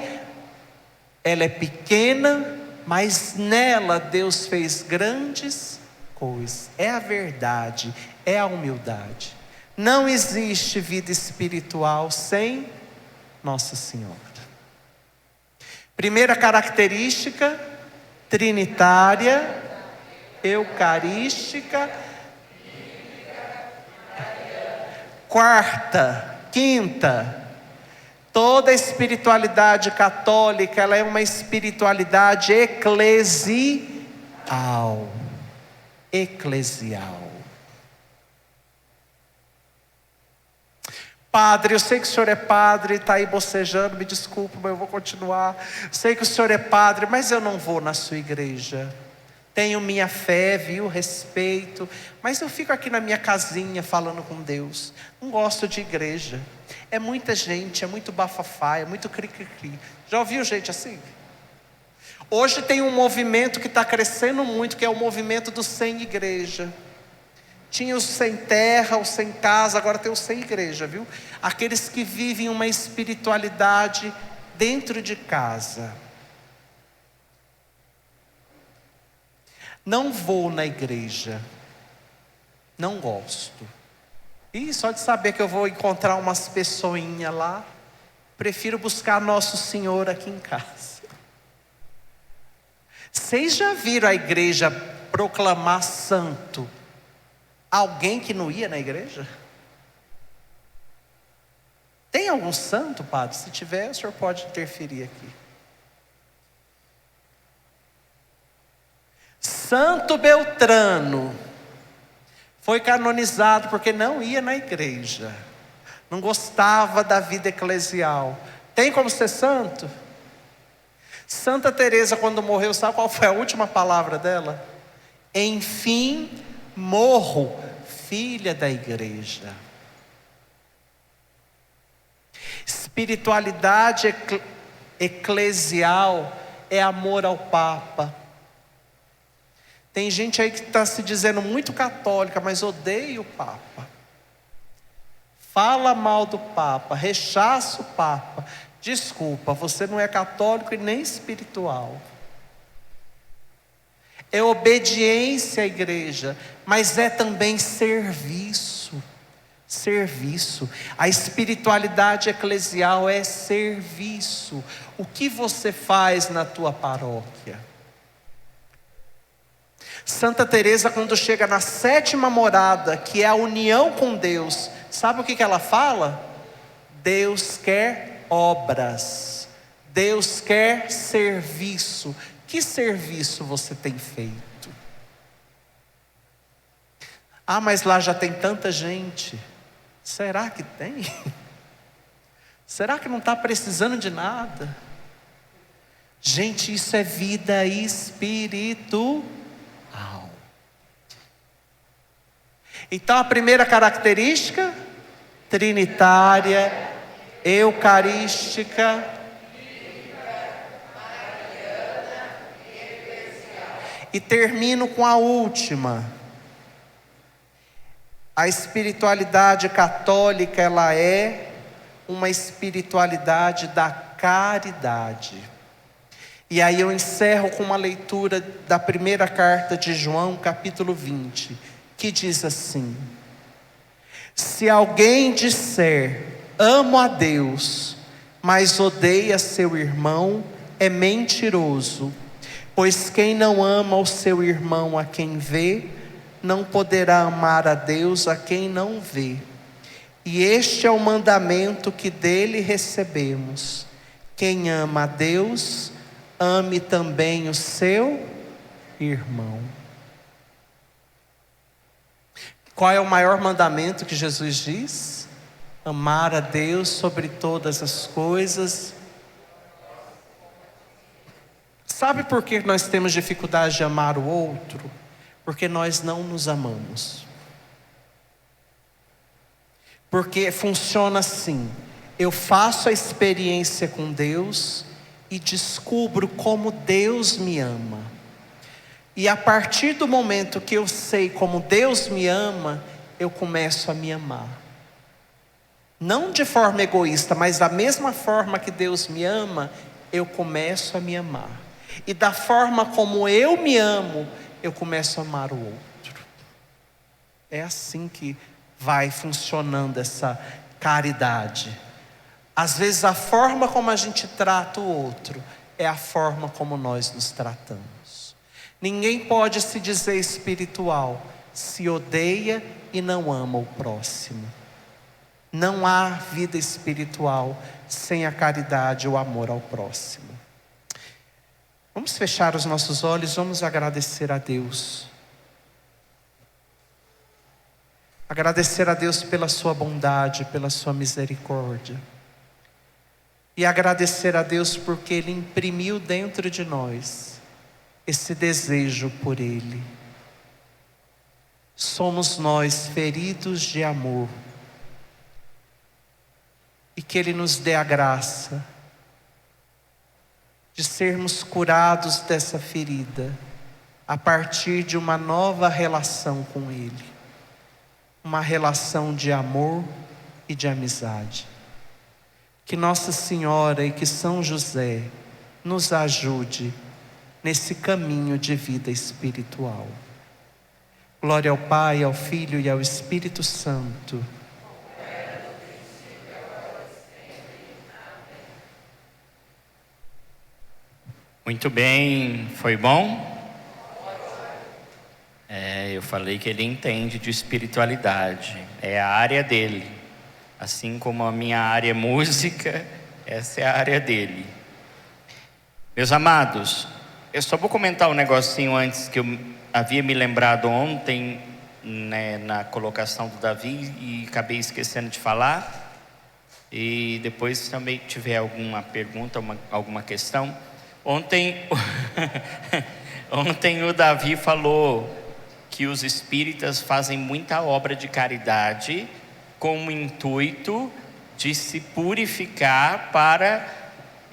ela é pequena, mas nela Deus fez grandes coisas. É a verdade, é a humildade. Não existe vida espiritual sem Nossa Senhora. Primeira característica: trinitária, eucarística. Quarta, quinta, toda a espiritualidade católica, ela é uma espiritualidade eclesial. Eclesial. Padre, eu sei que o senhor é padre, está aí bocejando, me desculpa, mas eu vou continuar. Sei que o senhor é padre, mas eu não vou na sua igreja. Tenho minha fé, viu, respeito, mas eu fico aqui na minha casinha falando com Deus. Não gosto de igreja. É muita gente, é muito bafafá, é muito cri-cri-cri. Já ouviu gente assim? Hoje tem um movimento que está crescendo muito, que é o movimento do sem igreja. Tinha os sem terra, os sem casa, agora tem os sem igreja, viu? Aqueles que vivem uma espiritualidade dentro de casa. Não vou na igreja, não gosto. E só de saber que eu vou encontrar umas pessoinhas lá, prefiro buscar Nosso Senhor aqui em casa. Vocês já viram a igreja proclamar santo alguém que não ia na igreja? Tem algum santo, padre? Se tiver, o senhor pode interferir aqui. Santo Beltrano foi canonizado porque não ia na igreja, não gostava da vida eclesial. Tem como ser santo? Santa Teresa, quando morreu, sabe qual foi a última palavra dela? Enfim, morro, filha da igreja. Espiritualidade eclesial é amor ao Papa. Tem gente aí que está se dizendo muito católica, mas odeia o Papa. Fala mal do Papa, rechaça o Papa. Desculpa, você não é católico e nem espiritual. É obediência à igreja, mas é também serviço. Serviço. A espiritualidade eclesial é serviço. O que você faz na tua paróquia? Santa Teresa, quando chega na 7ª morada, que é a união com Deus, sabe o que ela fala? Deus quer obras, Deus quer serviço. Que serviço você tem feito? Ah, mas lá já tem tanta gente. Será que tem? Será que não está precisando de nada? Gente, isso é vida espiritual. Então a primeira característica, trinitária, eucarística, e termino com a última. A espiritualidade católica, ela é uma espiritualidade da caridade. E aí eu encerro com uma leitura da primeira carta de João, capítulo 20, que diz assim: se alguém disser, amo a Deus, mas odeia seu irmão, é mentiroso. Pois quem não ama o seu irmão a quem vê, não poderá amar a Deus a quem não vê. E este é o mandamento que dele recebemos: quem ama a Deus, ame também o seu irmão. Qual é o maior mandamento que Jesus diz? Amar a Deus sobre todas as coisas. Sabe por que nós temos dificuldade de amar o outro? Porque nós não nos amamos. Porque funciona assim: eu faço a experiência com Deus e descubro como Deus me ama. E a partir do momento que eu sei como Deus me ama, eu começo a me amar. Não de forma egoísta, mas da mesma forma que Deus me ama, eu começo a me amar. E da forma como eu me amo, eu começo a amar o outro. É assim que vai funcionando essa caridade. Às vezes a forma como a gente trata o outro é a forma como nós nos tratamos. Ninguém pode se dizer espiritual se odeia e não ama o próximo. Não há vida espiritual sem a caridade e o amor ao próximo. Vamos fechar os nossos olhos, vamos agradecer a Deus. Agradecer a Deus pela sua bondade, pela sua misericórdia. E agradecer a Deus porque Ele imprimiu dentro de nós esse desejo por Ele. Somos nós feridos de amor. E que Ele nos dê a graça de sermos curados dessa ferida a partir de uma nova relação com Ele. Uma relação de amor e de amizade. Que Nossa Senhora e que São José nos ajude nesse caminho de vida espiritual. Glória ao Pai, ao Filho e ao Espírito Santo. Muito bem, foi bom? Eu falei que ele entende de espiritualidade, é a área dele. Assim como a minha área é música, essa é a área dele. Meus amados, eu só vou comentar um negocinho antes que eu havia me lembrado ontem, né, na colocação do Davi, e acabei esquecendo de falar. E depois, se também tiver alguma pergunta, alguma questão. Ontem o Davi falou que os espíritas fazem muita obra de caridade com o intuito de se purificar para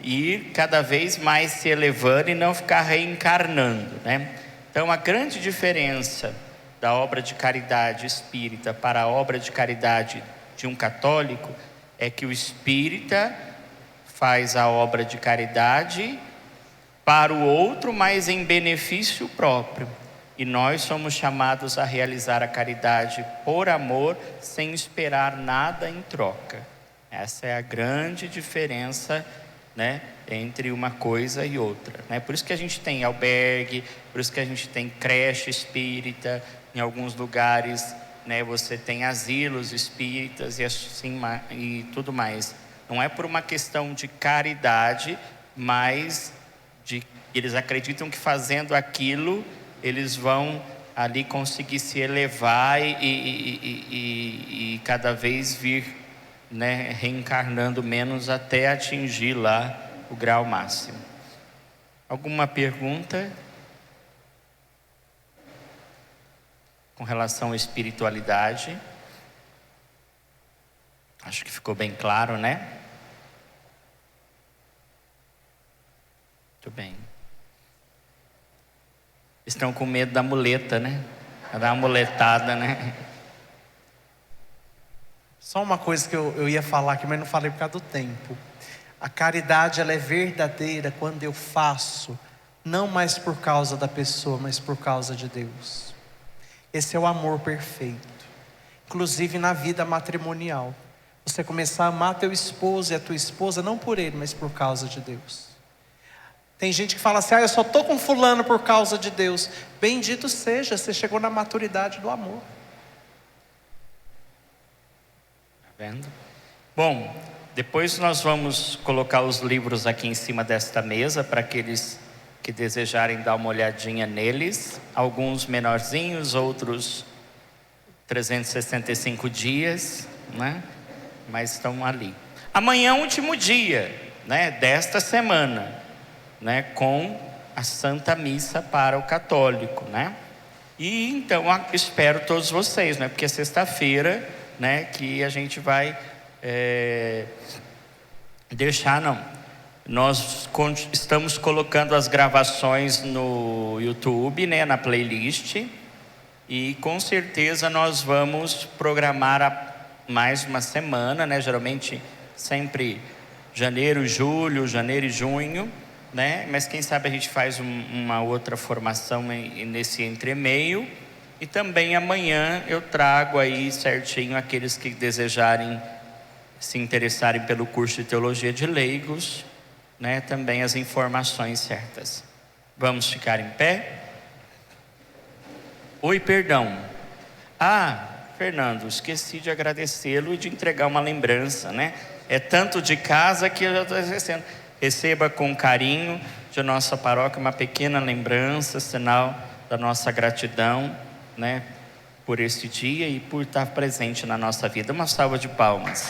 ir cada vez mais se elevando e não ficar reencarnando, né? Então, a grande diferença da obra de caridade espírita para a obra de caridade de um católico é que o espírita faz a obra de caridade para o outro, mas em benefício próprio. E nós somos chamados a realizar a caridade por amor, sem esperar nada em troca. Essa é a grande diferença, né, entre uma coisa e outra, né? Por isso que a gente tem albergue, por isso que a gente tem creche espírita, em alguns lugares, né, você tem asilos espíritas e assim e tudo mais. Não é por uma questão de caridade, mas eles acreditam que fazendo aquilo eles vão ali conseguir se elevar e cada vez vir, né, reencarnando menos até atingir lá o grau máximo. Alguma pergunta com relação à espiritualidade? Acho que ficou bem claro, né? Muito bem. Estão com medo da muleta, né? Vai dar uma muletada, né? Só uma coisa que eu ia falar aqui, mas não falei por causa do tempo. A caridade, ela é verdadeira quando eu faço, não mais por causa da pessoa, mas por causa de Deus. Esse é o amor perfeito. Inclusive na vida matrimonial. Você começar a amar teu esposo e a tua esposa, não por ele, mas por causa de Deus. Tem gente que fala assim, eu só estou com fulano por causa de Deus. Bendito seja, você chegou na maturidade do amor. Tá vendo? Bom, depois nós vamos colocar os livros aqui em cima desta mesa, para aqueles que desejarem dar uma olhadinha neles. Alguns menorzinhos, outros 365 dias, né? Mas estão ali. Amanhã é o último dia, né, desta semana, né, com a Santa Missa para o católico, né? E então espero todos vocês, né? Porque é sexta-feira, né, que a gente vai nós estamos colocando as gravações no YouTube, né, na playlist, e com certeza nós vamos programar mais uma semana, né? Geralmente sempre janeiro e junho, né? Mas quem sabe a gente faz uma outra formação nesse entremeio. E também amanhã eu trago aí certinho aqueles que desejarem se interessarem pelo curso de Teologia de Leigos, né? Também as informações certas. Vamos ficar em pé? Oi, perdão. Fernando, esqueci de agradecê-lo e de entregar uma lembrança, né? É tanto de casa que eu já estou esquecendo. Receba com carinho de nossa paróquia uma pequena lembrança, sinal da nossa gratidão, né, por este dia e por estar presente na nossa vida. Uma salva de palmas.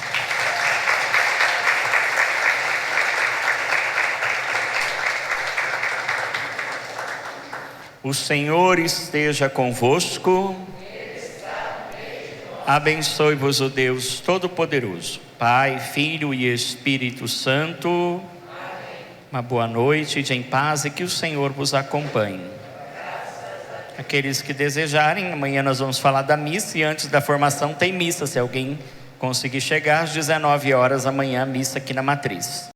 O Senhor esteja convosco. Abençoe-vos o Deus Todo-Poderoso, Pai, Filho e Espírito Santo. Uma boa noite, ide em paz e que o Senhor vos acompanhe. Aqueles que desejarem, amanhã nós vamos falar da missa e antes da formação tem missa. Se alguém conseguir chegar às 19 horas amanhã, missa aqui na Matriz.